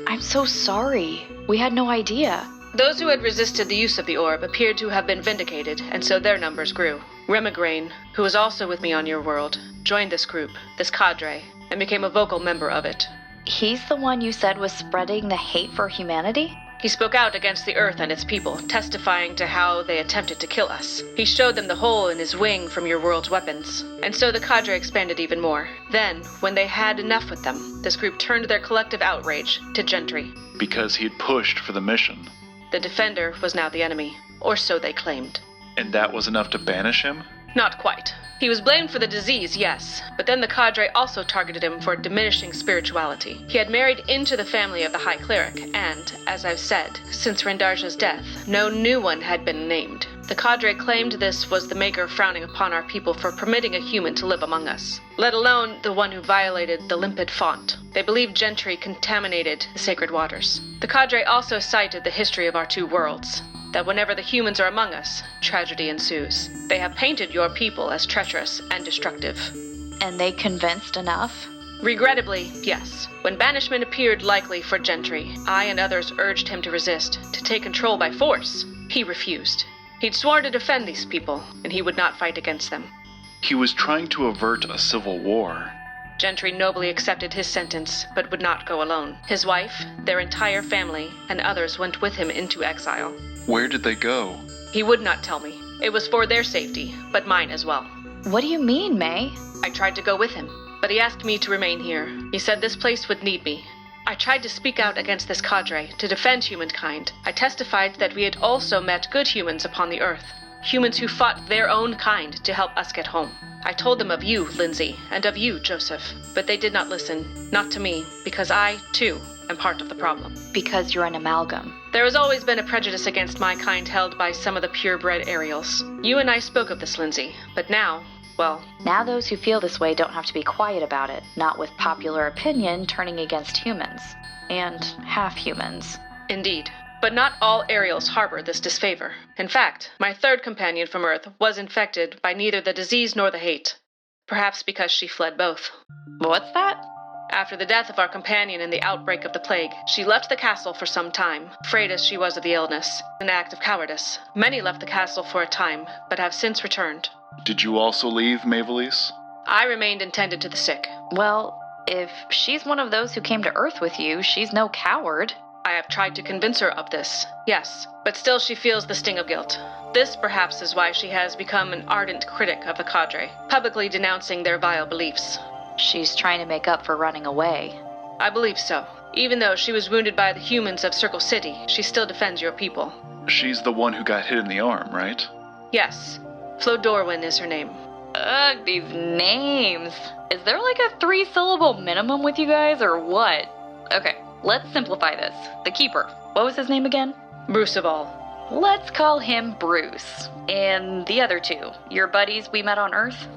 Speaker 4: I'm so sorry. We had no idea.
Speaker 3: Those who had resisted the use of the orb appeared to have been vindicated, and so their numbers grew. Remigraine, who was also with me on your world, joined this group, this cadre, and became a vocal member of it.
Speaker 4: He's the one you said was spreading the hate for humanity?
Speaker 3: He spoke out against the Earth and its people, testifying to how they attempted to kill us. He showed them the hole in his wing from your world's weapons. And so the cadre expanded even more. Then, when they had enough with them, this group turned their collective outrage to Gentry.
Speaker 2: Because he'd pushed for the mission.
Speaker 3: The Defender was now the enemy, or so they claimed.
Speaker 2: And that was enough to banish him?
Speaker 3: Not quite. He was blamed for the disease, yes, but then the cadre also targeted him for diminishing spirituality. He had married into the family of the High Cleric, and, as I've said, since Rendarja's death, no new one had been named. The cadre claimed this was the Maker frowning upon our people for permitting a human to live among us, let alone the one who violated the limpid font. They believed Gentry contaminated the sacred waters. The cadre also cited the history of our two worlds, that whenever the humans are among us, tragedy ensues. They have painted your people as treacherous and destructive.
Speaker 4: And they convinced enough?
Speaker 3: Regrettably, yes. When banishment appeared likely for Gentry, I and others urged him to resist, to take control by force. He refused. He'd sworn to defend these people, and he would not fight against them.
Speaker 2: He was trying to avert a civil war.
Speaker 3: Gentry nobly accepted his sentence, but would not go alone. His wife, their entire family, and others went with him into exile.
Speaker 2: Where did they go?
Speaker 3: He would not tell me. It was for their safety, but mine as well.
Speaker 4: What do you mean, May?
Speaker 3: I tried to go with him, but he asked me to remain here. He said this place would need me. I tried to speak out against this cadre, to defend humankind. I testified that we had also met good humans upon the earth, humans who fought their own kind to help us get home. I told them of you, Lindsay, and of you, Joseph, but they did not listen, not to me, because I, too, am part of the problem.
Speaker 4: Because you're an amalgam.
Speaker 3: There has always been a prejudice against my kind held by some of the purebred Ariels. You and I spoke of this, Lindsay, but now, well...
Speaker 4: Now those who feel this way don't have to be quiet about it, not with popular opinion turning against humans. And half-humans.
Speaker 3: Indeed. But not all Ariels harbor this disfavor. In fact, my third companion from Earth was infected by neither the disease nor the hate. Perhaps because she fled both.
Speaker 4: What's that?
Speaker 3: After the death of our companion in the outbreak of the plague, she left the castle for some time, afraid as she was of the illness, an act of cowardice. Many left the castle for a time, but have since returned.
Speaker 2: Did you also leave, Maevalesse?
Speaker 3: I remained and tended to the sick.
Speaker 4: Well, if she's one of those who came to Earth with you, she's no coward.
Speaker 3: I have tried to convince her of this, yes, but still she feels the sting of guilt. This, perhaps, is why she has become an ardent critic of the cadre, publicly denouncing their vile beliefs.
Speaker 4: She's trying to make up for running away.
Speaker 3: I believe so. Even though she was wounded by the humans of Circle City, she still defends your people.
Speaker 2: She's the one who got hit in the arm, right?
Speaker 3: Yes. Flodoorwen is her name.
Speaker 4: Ugh, these names. Is there like a 3-syllable minimum with you guys, or what? Okay, let's simplify this. The Keeper. What was his name again?
Speaker 3: Bruceval.
Speaker 4: Let's call him Bruce. And the other two, your buddies we met on Earth?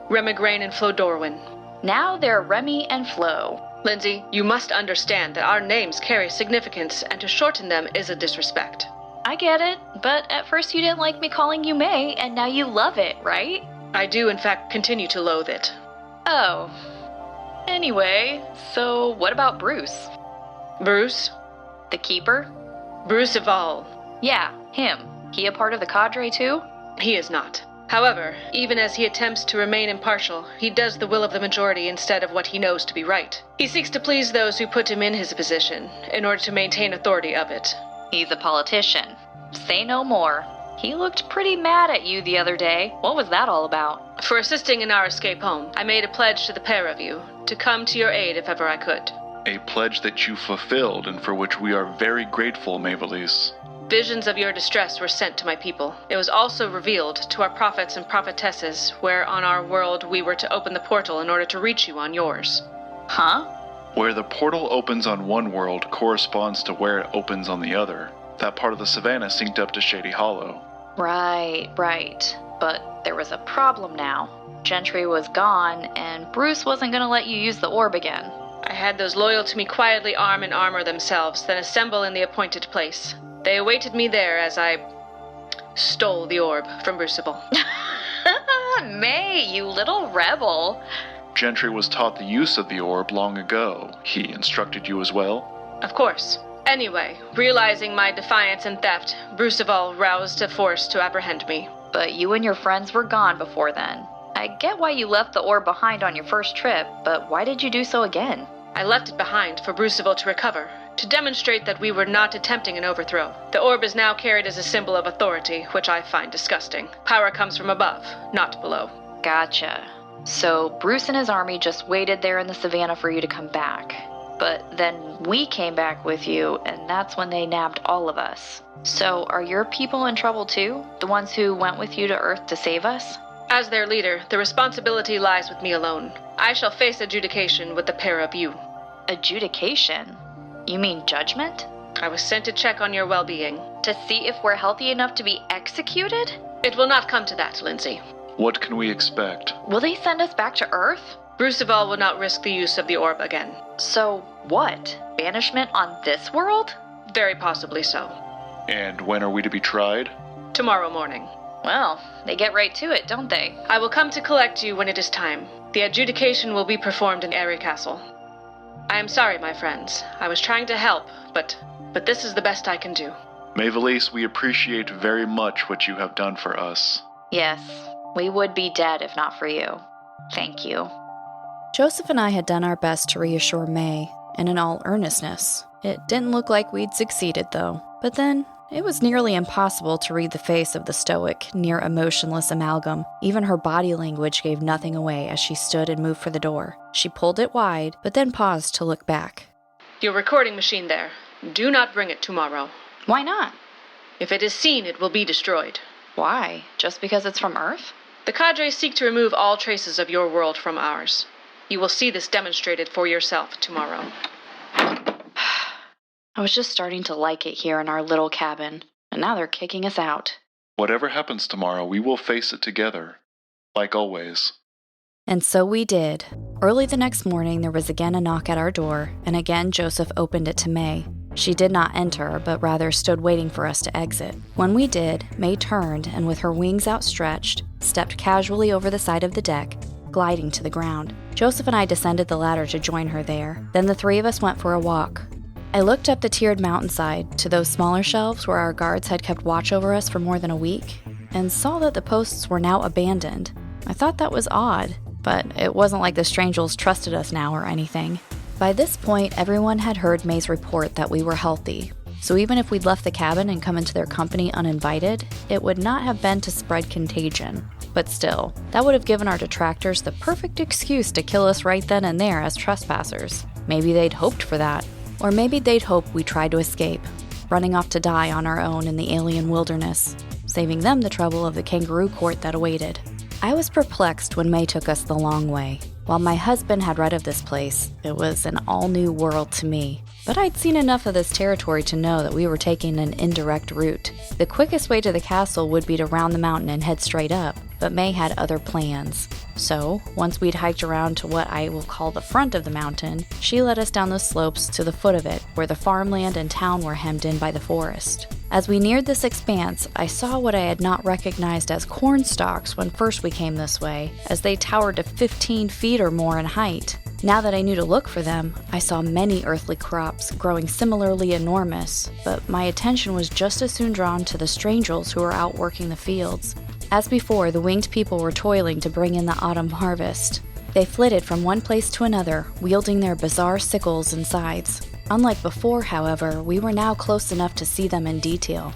Speaker 3: Remigraine and Flodoorwen.
Speaker 4: Now they're Remy and Flo.
Speaker 3: Lindsay, you must understand that our names carry significance, and to shorten them is a disrespect.
Speaker 4: I get it, but at first you didn't like me calling you May, and now you love it, right?
Speaker 3: I do, in fact, continue to loathe it.
Speaker 4: Oh. Anyway, so what about Bruce?
Speaker 3: Bruce?
Speaker 4: The Keeper?
Speaker 3: Bruceval.
Speaker 4: Yeah, him. He a part of the cadre too?
Speaker 3: He is not. However, even as he attempts to remain impartial, he does the will of the majority instead of what he knows to be right. He seeks to please those who put him in his position, in order to maintain authority of it.
Speaker 4: He's a politician. Say no more. He looked pretty mad at you the other day. What was that all about?
Speaker 3: For assisting in our escape home, I made a pledge to the pair of you, to come to your aid if ever I could.
Speaker 2: A pledge that you fulfilled and for which we are very grateful, Maevalesse.
Speaker 3: Visions of your distress were sent to my people. It was also revealed to our prophets and prophetesses where on our world we were to open the portal in order to reach you on yours.
Speaker 4: Huh?
Speaker 2: Where the portal opens on one world corresponds to where it opens on the other. That part of the savannah synced up to Shady Hollow.
Speaker 4: Right. But there was a problem now. Gentry was gone, and Bruce wasn't gonna let you use the orb again.
Speaker 3: I had those loyal to me quietly arm in armor themselves, then assemble in the appointed place. They awaited me there as I stole the orb from Bruceval.
Speaker 4: May, you little rebel.
Speaker 2: Gentry was taught the use of the orb long ago. He instructed you as well?
Speaker 3: Of course. Anyway, realizing my defiance and theft, Bruceval roused a force to apprehend me.
Speaker 4: But you and your friends were gone before then. I get why you left the orb behind on your first trip, but why did you do so again?
Speaker 3: I left it behind for Bruceval to recover, to demonstrate that we were not attempting an overthrow. The orb is now carried as a symbol of authority, which I find disgusting. Power comes from above, not below.
Speaker 4: Gotcha. So Bruce and his army just waited there in the savannah for you to come back. But then we came back with you, and that's when they nabbed all of us. So are your people in trouble too? The ones who went with you to Earth to save us?
Speaker 3: As their leader, the responsibility lies with me alone. I shall face adjudication with the pair of you.
Speaker 4: Adjudication? You mean judgment?
Speaker 3: I was sent to check on your well-being.
Speaker 4: To see if we're healthy enough to be executed?
Speaker 3: It will not come to that, Lindsay.
Speaker 2: What can we expect?
Speaker 4: Will they send us back to Earth?
Speaker 3: Brucival will not risk the use of the orb again.
Speaker 4: So what? Banishment on this world?
Speaker 3: Very possibly so.
Speaker 2: And when are we to be tried?
Speaker 3: Tomorrow morning.
Speaker 4: Well, they get right to it, don't they?
Speaker 3: I will come to collect you when it is time. The adjudication will be performed in Airy Castle. I am sorry, my friends. I was trying to help, but this is the best I can do.
Speaker 2: Maevalesse, we appreciate very much what you have done for us.
Speaker 4: Yes, we would be dead if not for you. Thank you.
Speaker 1: Joseph and I had done our best to reassure May, and in all earnestness. It didn't look like we'd succeeded, though. But then, it was nearly impossible to read the face of the stoic, near-emotionless amalgam. Even her body language gave nothing away as she stood and moved for the door. She pulled it wide, but then paused to look back.
Speaker 3: Your recording machine there. Do not bring it tomorrow.
Speaker 4: Why not?
Speaker 3: If it is seen, it will be destroyed.
Speaker 4: Why? Just because it's from Earth?
Speaker 3: The cadres seek to remove all traces of your world from ours. You will see this demonstrated for yourself tomorrow.
Speaker 4: I was just starting to like it here in our little cabin, and now they're kicking us out.
Speaker 2: Whatever happens tomorrow, we will face it together. Like always.
Speaker 1: And so we did. Early the next morning, there was again a knock at our door, and again Joseph opened it to May. She did not enter, but rather stood waiting for us to exit. When we did, May turned and with her wings outstretched, stepped casually over the side of the deck, gliding to the ground. Joseph and I descended the ladder to join her there. Then the three of us went for a walk. I looked up the tiered mountainside to those smaller shelves where our guards had kept watch over us for more than a week, and saw that the posts were now abandoned. I thought that was odd, but it wasn't like the Strangels trusted us now or anything. By this point, everyone had heard May's report that we were healthy, so even if we'd left the cabin and come into their company uninvited, it would not have been to spread contagion. But still, that would have given our detractors the perfect excuse to kill us right then and there as trespassers. Maybe they'd hoped for that. Or maybe they'd hoped we tried to escape, running off to die on our own in the alien wilderness, saving them the trouble of the kangaroo court that awaited. I was perplexed when May took us the long way. While my husband had read of this place, it was an all-new world to me. But I'd seen enough of this territory to know that we were taking an indirect route. The quickest way to the castle would be to round the mountain and head straight up, but May had other plans. So, once we'd hiked around to what I will call the front of the mountain, she led us down the slopes to the foot of it, where the farmland and town were hemmed in by the forest. As we neared this expanse, I saw what I had not recognized as corn stalks when first we came this way, as they towered to 15 feet or more in height. Now that I knew to look for them, I saw many earthly crops growing similarly enormous, but my attention was just as soon drawn to the Strangels who were out working the fields. As before, the winged people were toiling to bring in the autumn harvest. They flitted from one place to another, wielding their bizarre sickles and scythes. Unlike before, however, we were now close enough to see them in detail.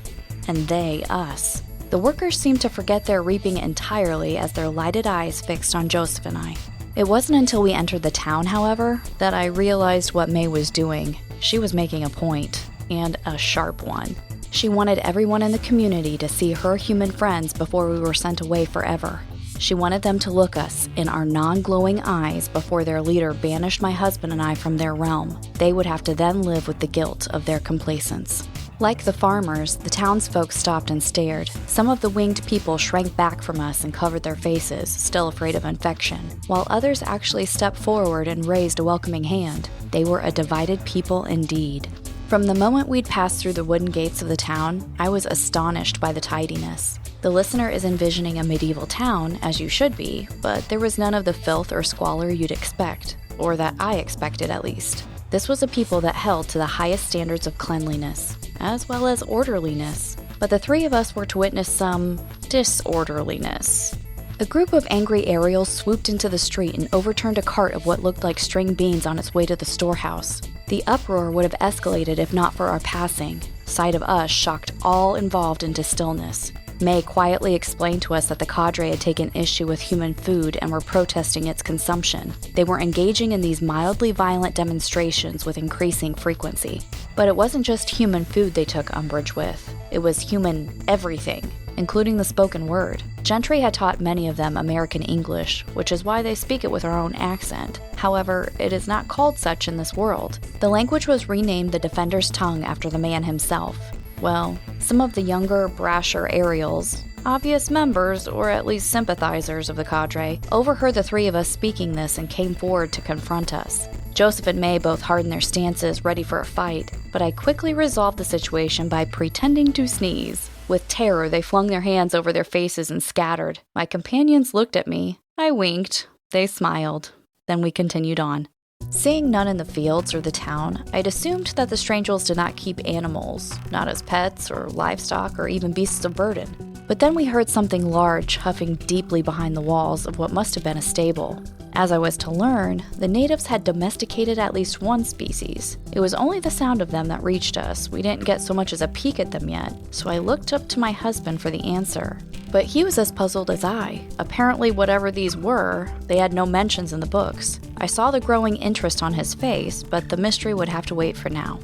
Speaker 1: And they, us. The workers seemed to forget their reaping entirely as their lighted eyes fixed on Joseph and I. It wasn't until we entered the town, however, that I realized what May was doing. She was making a point, and a sharp one. She wanted everyone in the community to see her human friends before we were sent away forever. She wanted them to look us in our non-glowing eyes before their leader banished my husband and I from their realm. They would have to then live with the guilt of their complacence. Like the farmers, the townsfolk stopped and stared. Some of the winged people shrank back from us and covered their faces, still afraid of infection, while others actually stepped forward and raised a welcoming hand. They were a divided people indeed. From the moment we'd passed through the wooden gates of the town, I was astonished by the tidiness. The listener is envisioning a medieval town, as you should be, but there was none of the filth or squalor you'd expect, or that I expected at least. This was a people that held to the highest standards of cleanliness, as well as orderliness, but the three of us were to witness some disorderliness. A group of angry aerials swooped into the street and overturned a cart of what looked like string beans on its way to the storehouse. The uproar would have escalated if not for our passing. Sight of us shocked all involved into stillness. May quietly explained to us that the cadre had taken issue with human food and were protesting its consumption. They were engaging in these mildly violent demonstrations with increasing frequency. But it wasn't just human food they took umbrage with. It was human everything, including the spoken word. Gentry had taught many of them American English, which is why they speak it with our own accent. However, it is not called such in this world. The language was renamed the Defender's Tongue after the man himself. Well, some of the younger, brasher aerials, obvious members or at least sympathizers of the cadre, overheard the three of us speaking this and came forward to confront us. Joseph and May both hardened their stances, ready for a fight, but I quickly resolved the situation by pretending to sneeze. With terror, they flung their hands over their faces and scattered. My companions looked at me. I winked. They smiled. Then we continued on. Seeing none in the fields or the town, I'd assumed that the Strangels did not keep animals, not as pets or livestock or even beasts of burden. But then we heard something large huffing deeply behind the walls of what must have been a stable. As I was to learn, the natives had domesticated at least one species. It was only the sound of them that reached us. We didn't get so much as a peek at them yet, so I looked up to my husband for the answer. But he was as puzzled as I. Apparently, whatever these were, they had no mentions in the books. I saw the growing interest on his face, but the mystery would have to wait for now.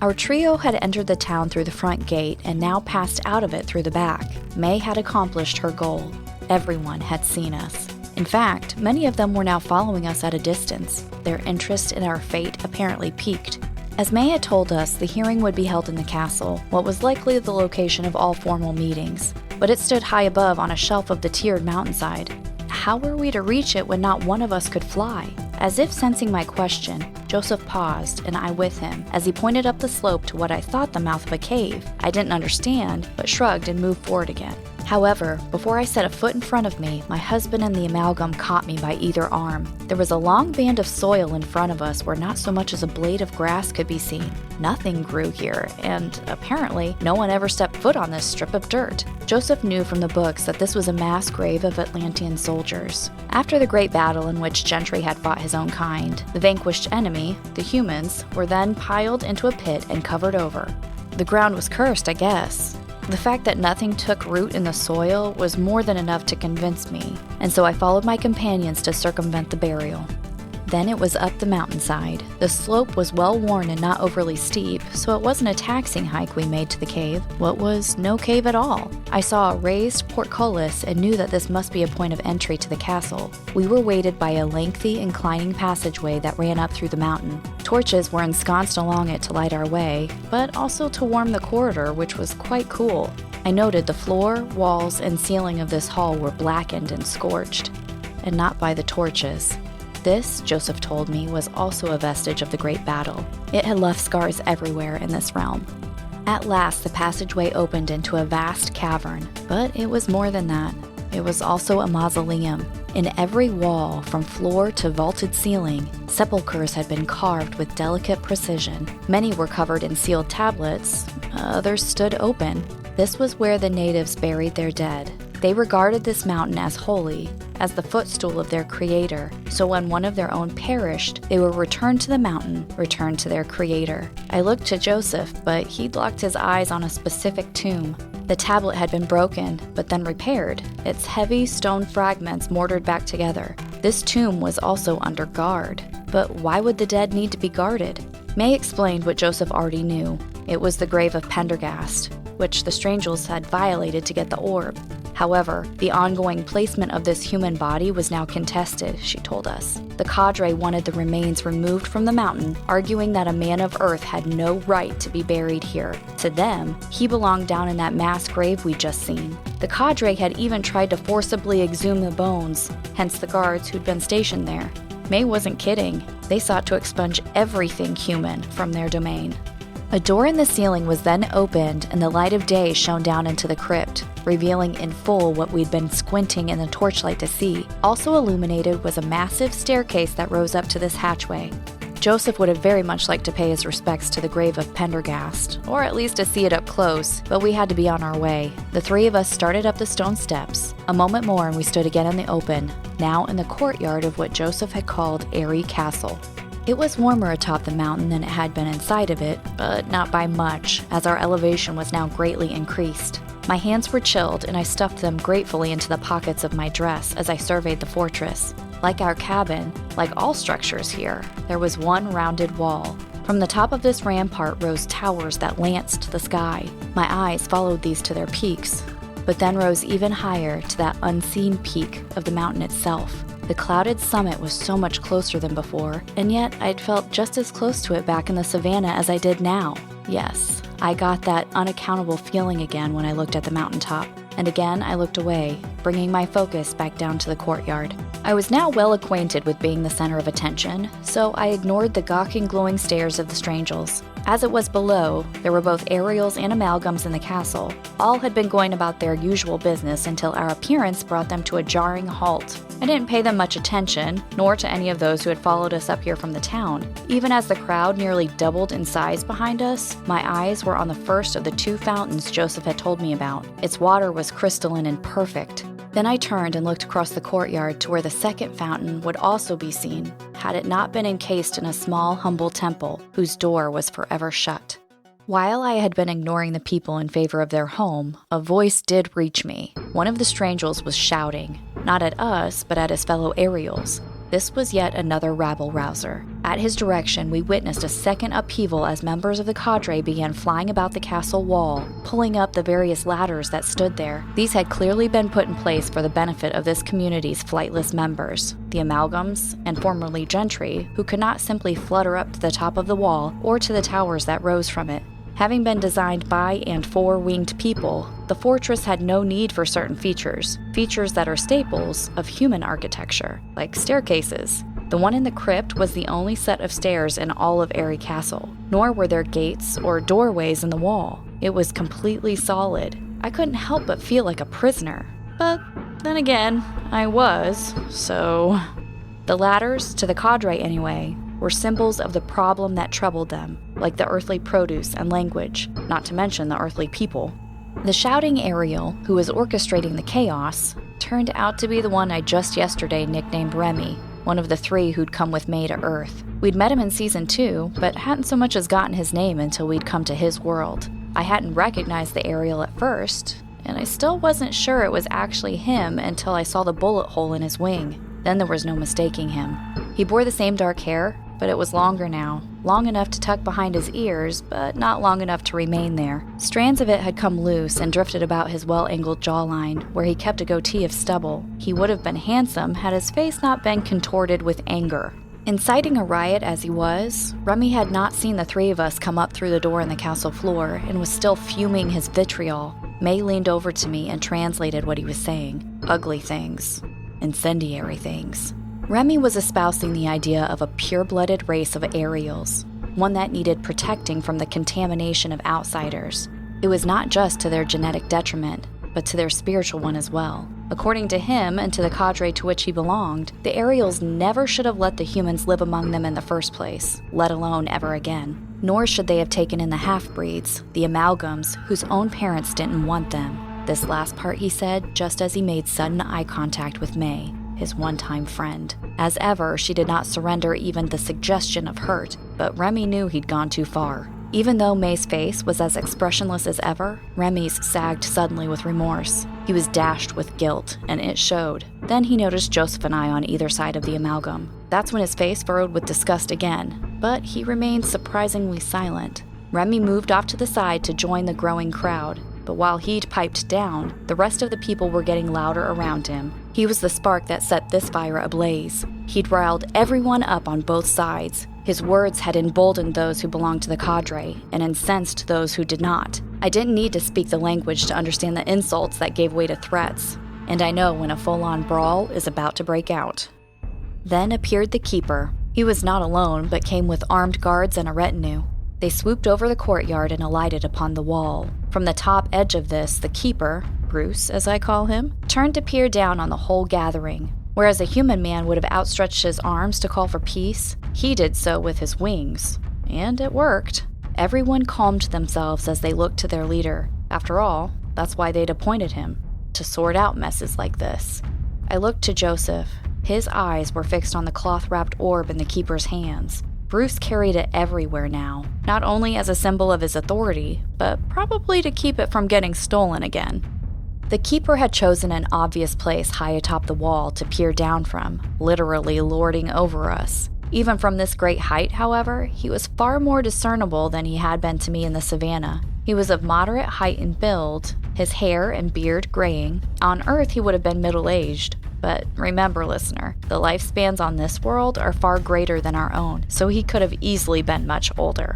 Speaker 1: Our trio had entered the town through the front gate and now passed out of it through the back. May had accomplished her goal. Everyone had seen us. In fact, many of them were now following us at a distance. Their interest in our fate apparently piqued. As May had told us, the hearing would be held in the castle, what was likely the location of all formal meetings. But it stood high above on a shelf of the tiered mountainside. How were we to reach it when not one of us could fly? As if sensing my question, Joseph paused, and I with him, as he pointed up the slope to what I thought the mouth of a cave. I didn't understand, but shrugged and moved forward again. However, before I set a foot in front of me, my husband and the amalgam caught me by either arm. There was a long band of soil in front of us where not so much as a blade of grass could be seen. Nothing grew here, and apparently, no one ever stepped foot on this strip of dirt. Joseph knew from the books that this was a mass grave of Atlantean soldiers. After the great battle in which Gentry had fought his own kind, the vanquished enemy, the humans, were then piled into a pit and covered over. The ground was cursed, I guess. The fact that nothing took root in the soil was more than enough to convince me, and so I followed my companions to circumvent the burial. Then it was up the mountainside. The slope was well worn and not overly steep, so it wasn't a taxing hike we made to the cave. What was no cave at all? I saw a raised portcullis and knew that this must be a point of entry to the castle. We were weighted by a lengthy, inclining passageway that ran up through the mountain. Torches were ensconced along it to light our way, but also to warm the corridor, which was quite cool. I noted the floor, walls, and ceiling of this hall were blackened and scorched, and not by the torches. This, Joseph told me, was also a vestige of the great battle. It had left scars everywhere in this realm. At last, the passageway opened into a vast cavern, but it was more than that. It was also a mausoleum. In every wall, from floor to vaulted ceiling, sepulchres had been carved with delicate precision. Many were covered in sealed tablets, others stood open. This was where the natives buried their dead. They regarded this mountain as holy, as the footstool of their creator, so when one of their own perished, they were returned to the mountain, returned to their creator. I looked to Joseph, but he'd locked his eyes on a specific tomb. The tablet had been broken, but then repaired, its heavy stone fragments mortared back together. This tomb was also under guard. But why would the dead need to be guarded? May explained what Joseph already knew. It was the grave of Pendergast, which the Strangels had violated to get the orb. However, the ongoing placement of this human body was now contested, she told us. The cadre wanted the remains removed from the mountain, arguing that a man of Earth had no right to be buried here. To them, he belonged down in that mass grave we'd just seen. The cadre had even tried to forcibly exhume the bones, hence the guards who'd been stationed there. May wasn't kidding. They sought to expunge everything human from their domain. A door in the ceiling was then opened and the light of day shone down into the crypt, revealing in full what we'd been squinting in the torchlight to see. Also illuminated was a massive staircase that rose up to this hatchway. Joseph would have very much liked to pay his respects to the grave of Pendergast, or at least to see it up close, but we had to be on our way. The three of us started up the stone steps. A moment more and we stood again in the open, now in the courtyard of what Joseph had called Airy Castle. It was warmer atop the mountain than it had been inside of it, but not by much, as our elevation was now greatly increased. My hands were chilled, and I stuffed them gratefully into the pockets of my dress as I surveyed the fortress. Like our cabin, like all structures here, there was one rounded wall. From the top of this rampart rose towers that lanced the sky. My eyes followed these to their peaks, but then rose even higher to that unseen peak of the mountain itself. The clouded summit was so much closer than before, and yet I'd felt just as close to it back in the savannah as I did now. Yes, I got that unaccountable feeling again when I looked at the mountaintop, and again I looked away, bringing my focus back down to the courtyard. I was now well acquainted with being the center of attention, so I ignored the gawking, glowing stares of the strangers. As it was below, there were both aerials and amalgams in the castle. All had been going about their usual business until our appearance brought them to a jarring halt. I didn't pay them much attention, nor to any of those who had followed us up here from the town. Even as the crowd nearly doubled in size behind us, my eyes were on the first of the 2 fountains Joseph had told me about. Its water was crystalline and perfect. Then I turned and looked across the courtyard to where the second fountain would also be seen, had it not been encased in a small, humble temple whose door was forever shut. While I had been ignoring the people in favor of their home, a voice did reach me. One of the strangers was shouting, not at us, but at his fellow aerials. This was yet another rabble-rouser. At his direction, we witnessed a second upheaval as members of the cadre began flying about the castle wall, pulling up the various ladders that stood there. These had clearly been put in place for the benefit of this community's flightless members, the amalgams, and formerly gentry, who could not simply flutter up to the top of the wall or to the towers that rose from it. Having been designed by and for winged people, the fortress had no need for certain features that are staples of human architecture, like staircases. The one in the crypt was the only set of stairs in all of Airy Castle, nor were there gates or doorways in the wall. It was completely solid. I couldn't help but feel like a prisoner. But then again, I was, so... The ladders, to the cadre anyway, were symbols of the problem that troubled them, like the earthly produce and language, not to mention the earthly people. The shouting Ariel, who was orchestrating the chaos, turned out to be the one I just yesterday nicknamed Remy, one of the 3 who'd come with May to Earth. We'd met him in Season 2, but hadn't so much as gotten his name until we'd come to his world. I hadn't recognized the Ariel at first, and I still wasn't sure it was actually him until I saw the bullet hole in his wing. Then there was no mistaking him. He bore the same dark hair, but it was longer now, long enough to tuck behind his ears, but not long enough to remain there. Strands of it had come loose and drifted about his well-angled jawline, where he kept a goatee of stubble. He would have been handsome had his face not been contorted with anger. Inciting a riot as he was, Remy had not seen the 3 of us come up through the door in the castle floor and was still fuming his vitriol. May leaned over to me and translated what he was saying. Ugly things. Incendiary things. Remy was espousing the idea of a pure-blooded race of Ariels, one that needed protecting from the contamination of outsiders. It was not just to their genetic detriment, but to their spiritual one as well. According to him and to the cadre to which he belonged, the Ariels never should have let the humans live among them in the first place, let alone ever again. Nor should they have taken in the half-breeds, the amalgams, whose own parents didn't want them. This last part he said just as he made sudden eye contact with May, his one-time friend. As ever, she did not surrender even the suggestion of hurt, but Remy knew he'd gone too far. Even though May's face was as expressionless as ever, Remy's sagged suddenly with remorse. He was dashed with guilt, and it showed. Then he noticed Joseph and I on either side of the amalgam. That's when his face furrowed with disgust again, but he remained surprisingly silent. Remy moved off to the side to join the growing crowd, but while he'd piped down, the rest of the people were getting louder around him. He was the spark that set this fire ablaze. He'd riled everyone up on both sides. His words had emboldened those who belonged to the cadre and incensed those who did not. I didn't need to speak the language to understand the insults that gave way to threats, and I know when a full-on brawl is about to break out. Then appeared the keeper. He was not alone, but came with armed guards and a retinue. They swooped over the courtyard and alighted upon the wall. From the top edge of this, the keeper, Bruce as I call him, turned to peer down on the whole gathering. Whereas a human man would have outstretched his arms to call for peace, he did so with his wings. And it worked. Everyone calmed themselves as they looked to their leader. After all, that's why they'd appointed him, to sort out messes like this. I looked to Joseph. His eyes were fixed on the cloth-wrapped orb in the keeper's hands. Bruce carried it everywhere now, not only as a symbol of his authority, but probably to keep it from getting stolen again. The keeper had chosen an obvious place high atop the wall to peer down from, literally lording over us. Even from this great height, however, he was far more discernible than he had been to me in the savannah. He was of moderate height and build, his hair and beard graying. On Earth, he would have been middle-aged. But remember, listener, the lifespans on this world are far greater than our own, so he could have easily been much older.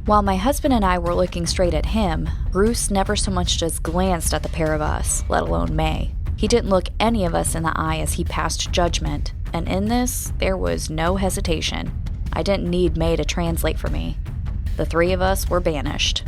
Speaker 1: While my husband and I were looking straight at him, Bruce never so much as glanced at the pair of us, let alone Mae. He didn't look any of us in the eye as he passed judgment, and in this, there was no hesitation. I didn't need Mae to translate for me. The three of us were banished.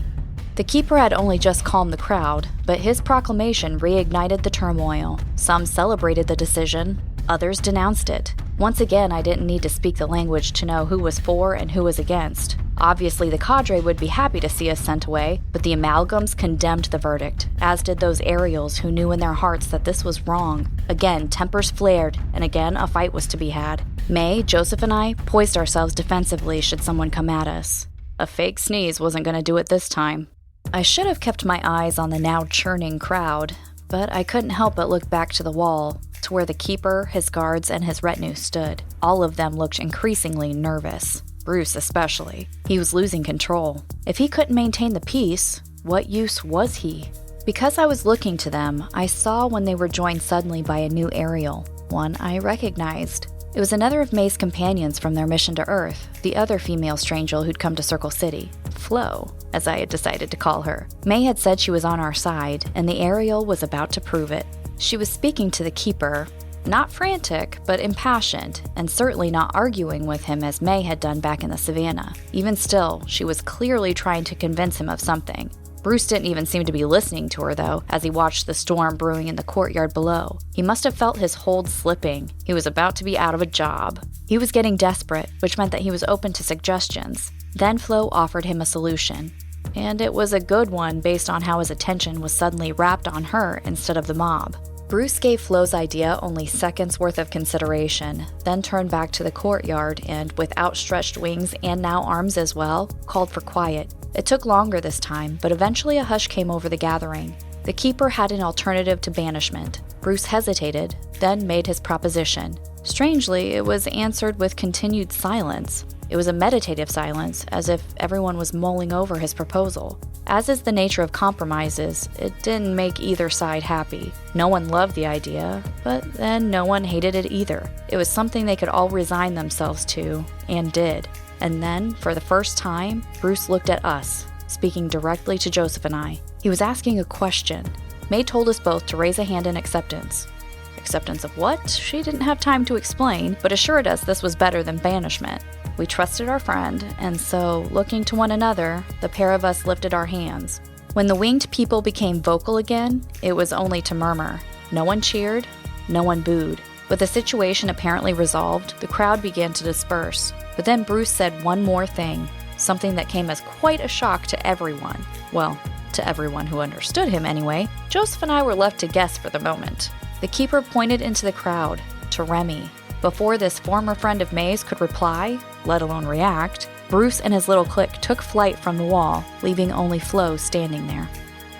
Speaker 1: The keeper had only just calmed the crowd, but his proclamation reignited the turmoil. Some celebrated the decision, others denounced it. Once again, I didn't need to speak the language to know who was for and who was against. Obviously, the cadre would be happy to see us sent away, but the amalgams condemned the verdict, as did those Ariels who knew in their hearts that this was wrong. Again, tempers flared, and again, a fight was to be had. Mae, Joseph, and I poised ourselves defensively should someone come at us. A fake sneeze wasn't going to do it this time. I should have kept my eyes on the now churning crowd, but I couldn't help but look back to the wall, to where the keeper, his guards, and his retinue stood. All of them looked increasingly nervous. Bruce especially. He was losing control. If he couldn't maintain the peace, what use was he? Because I was looking to them, I saw when they were joined suddenly by a new Ariel, one I recognized. It was another of Mae's companions from their mission to Earth, the other female stranger who'd come to Circle City, Flo, as I had decided to call her. Mae had said she was on our side, and the Ariel was about to prove it. She was speaking to the keeper, not frantic, but impassioned, and certainly not arguing with him as Mae had done back in the savannah. Even still, she was clearly trying to convince him of something. Bruce didn't even seem to be listening to her, though, as he watched the storm brewing in the courtyard below. He must have felt his hold slipping. He was about to be out of a job. He was getting desperate, which meant that he was open to suggestions. Then Flo offered him a solution. And it was a good one based on how his attention was suddenly wrapped on her instead of the mob. Bruce gave Flo's idea only seconds worth of consideration, then turned back to the courtyard and, with outstretched wings and now arms as well, called for quiet. It took longer this time, but eventually a hush came over the gathering. The keeper had an alternative to banishment. Bruce hesitated, then made his proposition. Strangely, it was answered with continued silence. It was a meditative silence, as if everyone was mulling over his proposal. As is the nature of compromises, it didn't make either side happy. No one loved the idea, but then no one hated it either. It was something they could all resign themselves to, and did. And then, for the first time, Bruce looked at us, speaking directly to Joseph and I. He was asking a question. Mae told us both to raise a hand in acceptance. Acceptance of what? She didn't have time to explain, but assured us this was better than banishment. We trusted our friend, and so, looking to one another, the pair of us lifted our hands. When the winged people became vocal again, it was only to murmur. No one cheered, no one booed. With the situation apparently resolved, the crowd began to disperse. But then Bruce said one more thing, something that came as quite a shock to everyone. Well, to everyone who understood him anyway. Joseph and I were left to guess for the moment. The keeper pointed into the crowd, to Remy. Before this former friend of Mae's could reply, let alone react, Bruce and his little clique took flight from the wall, leaving only Flo standing there.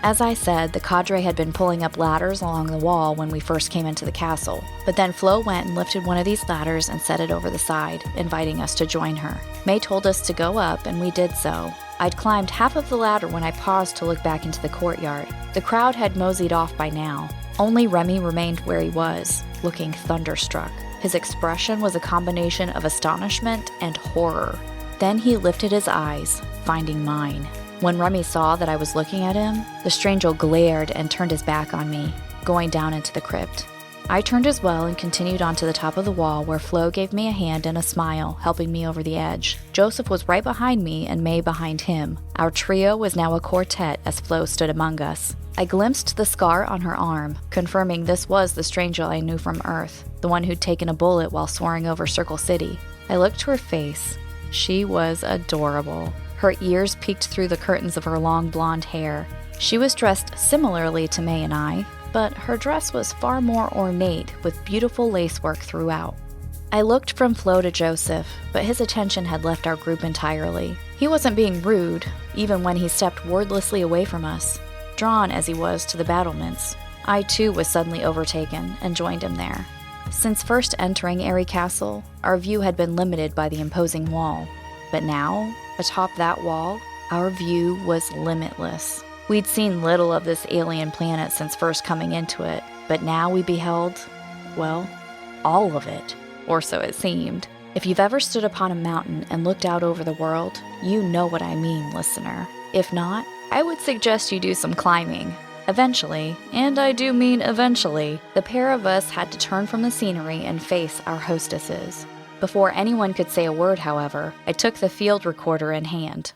Speaker 1: As I said, the cadre had been pulling up ladders along the wall when we first came into the castle, but then Flo went and lifted one of these ladders and set it over the side, inviting us to join her. Mae told us to go up, and we did so. I'd climbed half of the ladder when I paused to look back into the courtyard. The crowd had moseyed off by now. Only Remy remained where he was, looking thunderstruck. His expression was a combination of astonishment and horror. Then he lifted his eyes, finding mine. When Remy saw that I was looking at him, the stranger glared and turned his back on me, going down into the crypt. I turned as well and continued onto the top of the wall where Flo gave me a hand and a smile, helping me over the edge. Joseph was right behind me and Mae behind him. Our trio was now a quartet as Flo stood among us. I glimpsed the scar on her arm, confirming this was the stranger I knew from Earth, the one who'd taken a bullet while soaring over Circle City. I looked to her face. She was adorable. Her ears peeked through the curtains of her long blonde hair. She was dressed similarly to Mae and I, but her dress was far more ornate with beautiful lacework throughout. I looked from Flo to Joseph, but his attention had left our group entirely. He wasn't being rude, even when he stepped wordlessly away from us, drawn as he was to the battlements. I too was suddenly overtaken and joined him there. Since first entering Airy Castle, our view had been limited by the imposing wall, but now, atop that wall, our view was limitless. We'd seen little of this alien planet since first coming into it, but now we beheld, well, all of it, or so it seemed. If you've ever stood upon a mountain and looked out over the world, you know what I mean, listener. If not, I would suggest you do some climbing. Eventually, and I do mean eventually, the pair of us had to turn from the scenery and face our hostesses. Before anyone could say a word, however, I took the field recorder in hand.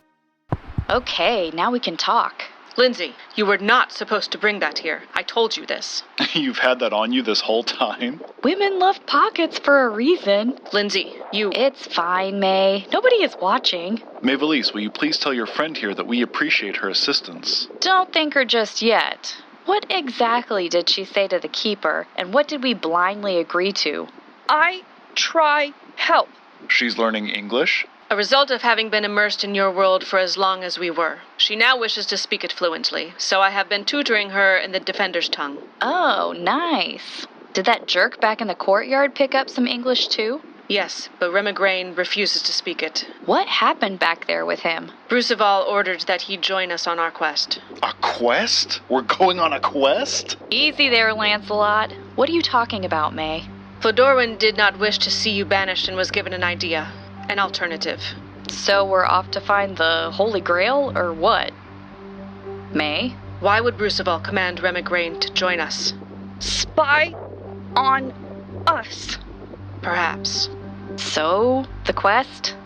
Speaker 4: Okay, now we can talk.
Speaker 3: Lindsay, you were not supposed to bring that here. I told you this.
Speaker 2: You've had that on you this whole time?
Speaker 4: Women love pockets for a reason.
Speaker 3: Lindsay, you...
Speaker 4: It's fine, May. Nobody is watching.
Speaker 2: Maevalesse, will you please tell your friend here that we appreciate her assistance?
Speaker 4: Don't thank her just yet. What exactly did she say to the keeper, and what did we blindly agree to?
Speaker 5: I try help.
Speaker 2: She's learning English?
Speaker 3: A result of having been immersed in your world for as long as we were. She now wishes to speak it fluently, so I have been tutoring her in the Defender's tongue.
Speaker 4: Oh, nice. Did that jerk back in the courtyard pick up some English too?
Speaker 3: Yes, but Remigraine refuses to speak it.
Speaker 4: What happened back there with him?
Speaker 3: Bruceval ordered that he join us on our quest.
Speaker 2: A quest? We're going on a quest?
Speaker 4: Easy there, Lancelot. What are you talking about, May?
Speaker 3: Flodoorwen did not wish to see you banished and was given an idea. An alternative.
Speaker 4: So we're off to find the Holy Grail, or what? May?
Speaker 3: Why would Bruceval command Remigraine to join us?
Speaker 5: Spy on us.
Speaker 3: Perhaps.
Speaker 4: So, the quest?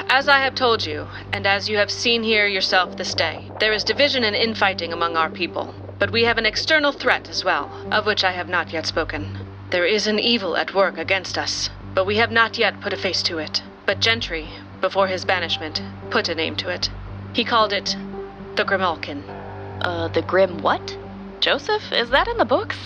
Speaker 3: As I have told you, and as you have seen here yourself this day, there is division and infighting among our people. But we have an external threat as well, of which I have not yet spoken. There is an evil at work against us, but we have not yet put a face to it. But Gentry, before his banishment, put a name to it. He called it the Grimalkin.
Speaker 4: The Grim what? Joseph, is that in the books?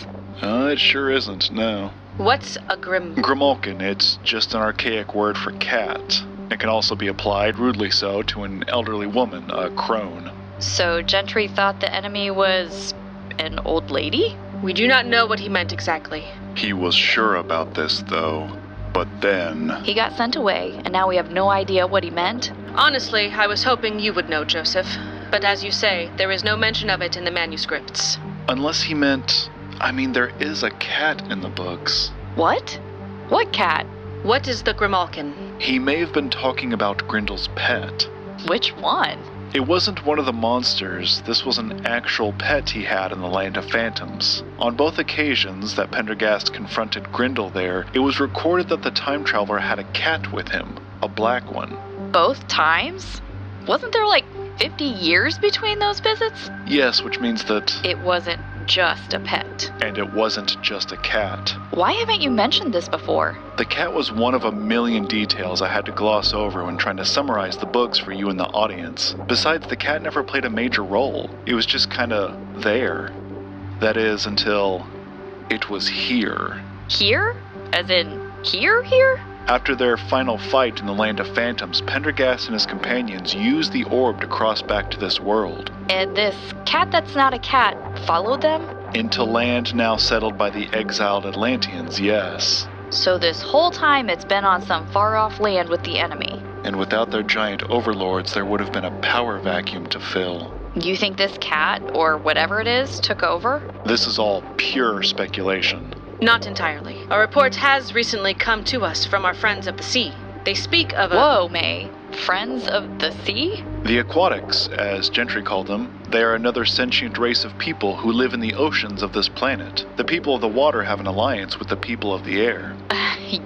Speaker 2: It sure isn't, no.
Speaker 3: What's a
Speaker 2: Grimalkin, it's just an archaic word for cat. It can also be applied, rudely so, to an elderly woman, a crone.
Speaker 4: So Gentry thought the enemy was an old lady?
Speaker 3: We do not know what he meant exactly.
Speaker 2: He was sure about this, though. But then...
Speaker 4: He got sent away, and now we have no idea what he meant?
Speaker 3: Honestly, I was hoping you would know, Joseph. But as you say, there is no mention of it in the manuscripts.
Speaker 2: Unless he meant... there is a cat in the books.
Speaker 4: What? What cat?
Speaker 3: What is the Grimalkin?
Speaker 2: He may have been talking about Grindel's pet.
Speaker 4: Which one?
Speaker 2: It wasn't one of the monsters. This was an actual pet he had in the Land of Phantoms. On both occasions that Pendergast confronted Grindel there, it was recorded that the time traveler had a cat with him, a black one.
Speaker 4: Both times? Wasn't there like 50 years between those visits?
Speaker 2: Yes, which means that...
Speaker 4: It wasn't just a pet.
Speaker 2: And it wasn't just a cat.
Speaker 4: Why haven't you mentioned this before?
Speaker 2: The cat was one of a million details I had to gloss over when trying to summarize the books for you and the audience. Besides, the cat never played a major role. It was just kinda there. That is, until it was here.
Speaker 4: Here? As in, here?
Speaker 2: After their final fight in the Land of Phantoms, Pendergast and his companions used the orb to cross back to this world.
Speaker 4: And this cat that's not a cat followed them?
Speaker 2: Into land now settled by the exiled Atlanteans, yes.
Speaker 4: So this whole time it's been on some far-off land with the enemy.
Speaker 2: And without their giant overlords, there would have been a power vacuum to fill.
Speaker 4: You think this cat, or whatever it is, took over?
Speaker 2: This is all pure speculation.
Speaker 3: Not entirely. A report has recently come to us from our friends of the sea. They speak of a...
Speaker 4: Whoa, May. Friends of the sea?
Speaker 2: The Aquatics, as Gentry called them, they are another sentient race of people who live in the oceans of this planet. The people of the water have an alliance with the people of the air.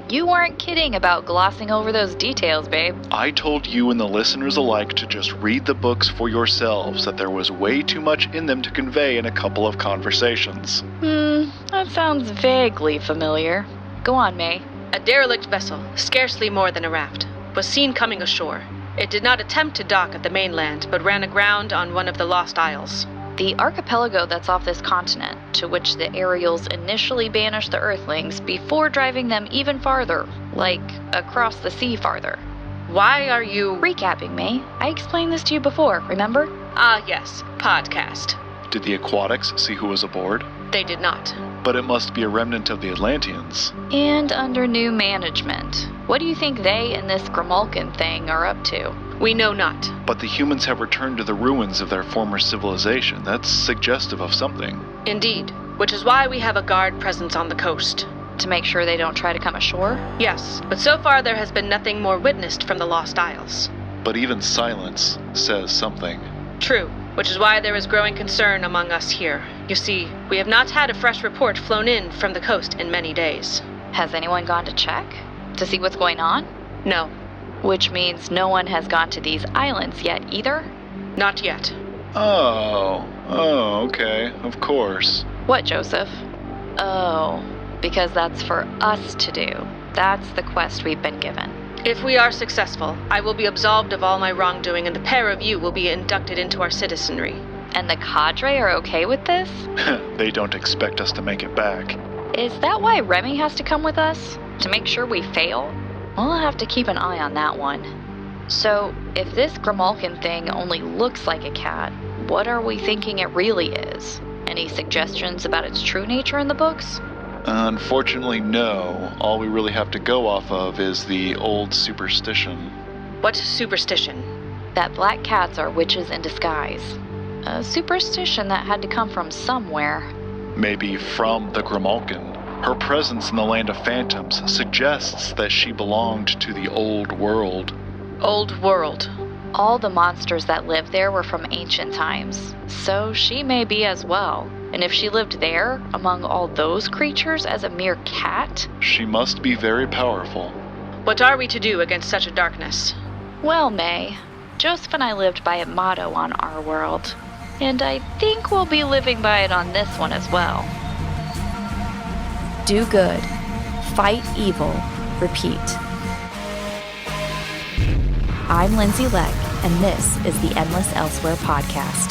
Speaker 4: You weren't kidding about glossing over those details, babe.
Speaker 2: I told you and the listeners alike to just read the books for yourselves, that there was way too much in them to convey in a couple of conversations.
Speaker 4: That sounds vaguely familiar. Go on, May.
Speaker 3: A derelict vessel, scarcely more than a raft, was seen coming ashore. It did not attempt to dock at the mainland, but ran aground on one of the Lost Isles.
Speaker 4: The archipelago that's off this continent, to which the Ariels initially banished the Earthlings before driving them even farther, like across the sea farther.
Speaker 3: Why are you...
Speaker 4: Recapping, May. I explained this to you before, remember?
Speaker 3: Ah, yes. Podcast.
Speaker 2: Did the Aquatics see who was aboard?
Speaker 3: They did not.
Speaker 2: But it must be a remnant of the Atlanteans.
Speaker 4: And under new management. What do you think they and this Grimalkin thing are up to?
Speaker 3: We know not.
Speaker 2: But the humans have returned to the ruins of their former civilization. That's suggestive of something.
Speaker 3: Indeed. Which is why we have a guard presence on the coast.
Speaker 4: To make sure they don't try to come ashore?
Speaker 3: Yes, but so far there has been nothing more witnessed from the Lost Isles.
Speaker 2: But even silence says something.
Speaker 3: True, which is why there is growing concern among us here. You see, we have not had a fresh report flown in from the coast in many days.
Speaker 4: Has anyone gone to check? To see what's going on?
Speaker 3: No,
Speaker 4: Which means no one has gone to these islands yet either?
Speaker 3: not yet.
Speaker 2: Oh, okay, of course.
Speaker 4: What, Joseph? Oh, because that's for us to do. That's the quest we've been given.
Speaker 3: If we are successful, I will be absolved of all my wrongdoing and the pair of you will be inducted into our citizenry.
Speaker 4: And the cadre are okay with this?
Speaker 2: They don't expect us to make it back.
Speaker 4: Is that why Remy has to come with us? To make sure we fail? We'll have to keep an eye on that one. So, if this Grimalkin thing only looks like a cat, what are we thinking it really is? Any suggestions about its true nature in the books?
Speaker 2: Unfortunately, no. All we really have to go off of is the old superstition.
Speaker 3: What superstition?
Speaker 4: That black cats are witches in disguise. A superstition that had to come from somewhere.
Speaker 2: Maybe from the Grimalkin. Her presence in the Land of Phantoms suggests that she belonged to the old world.
Speaker 3: Old world.
Speaker 4: All the monsters that lived there were from ancient times, so she may be as well. And if she lived there, among all those creatures as a mere cat?
Speaker 2: She must be very powerful.
Speaker 3: What are we to do against such a darkness?
Speaker 4: Well, May, Joseph and I lived by a motto on our world, and I think we'll be living by it on this one as well.
Speaker 1: Do good. Fight evil. Repeat. I'm Lindsay Leck, and this is the Endless Elsewhere podcast.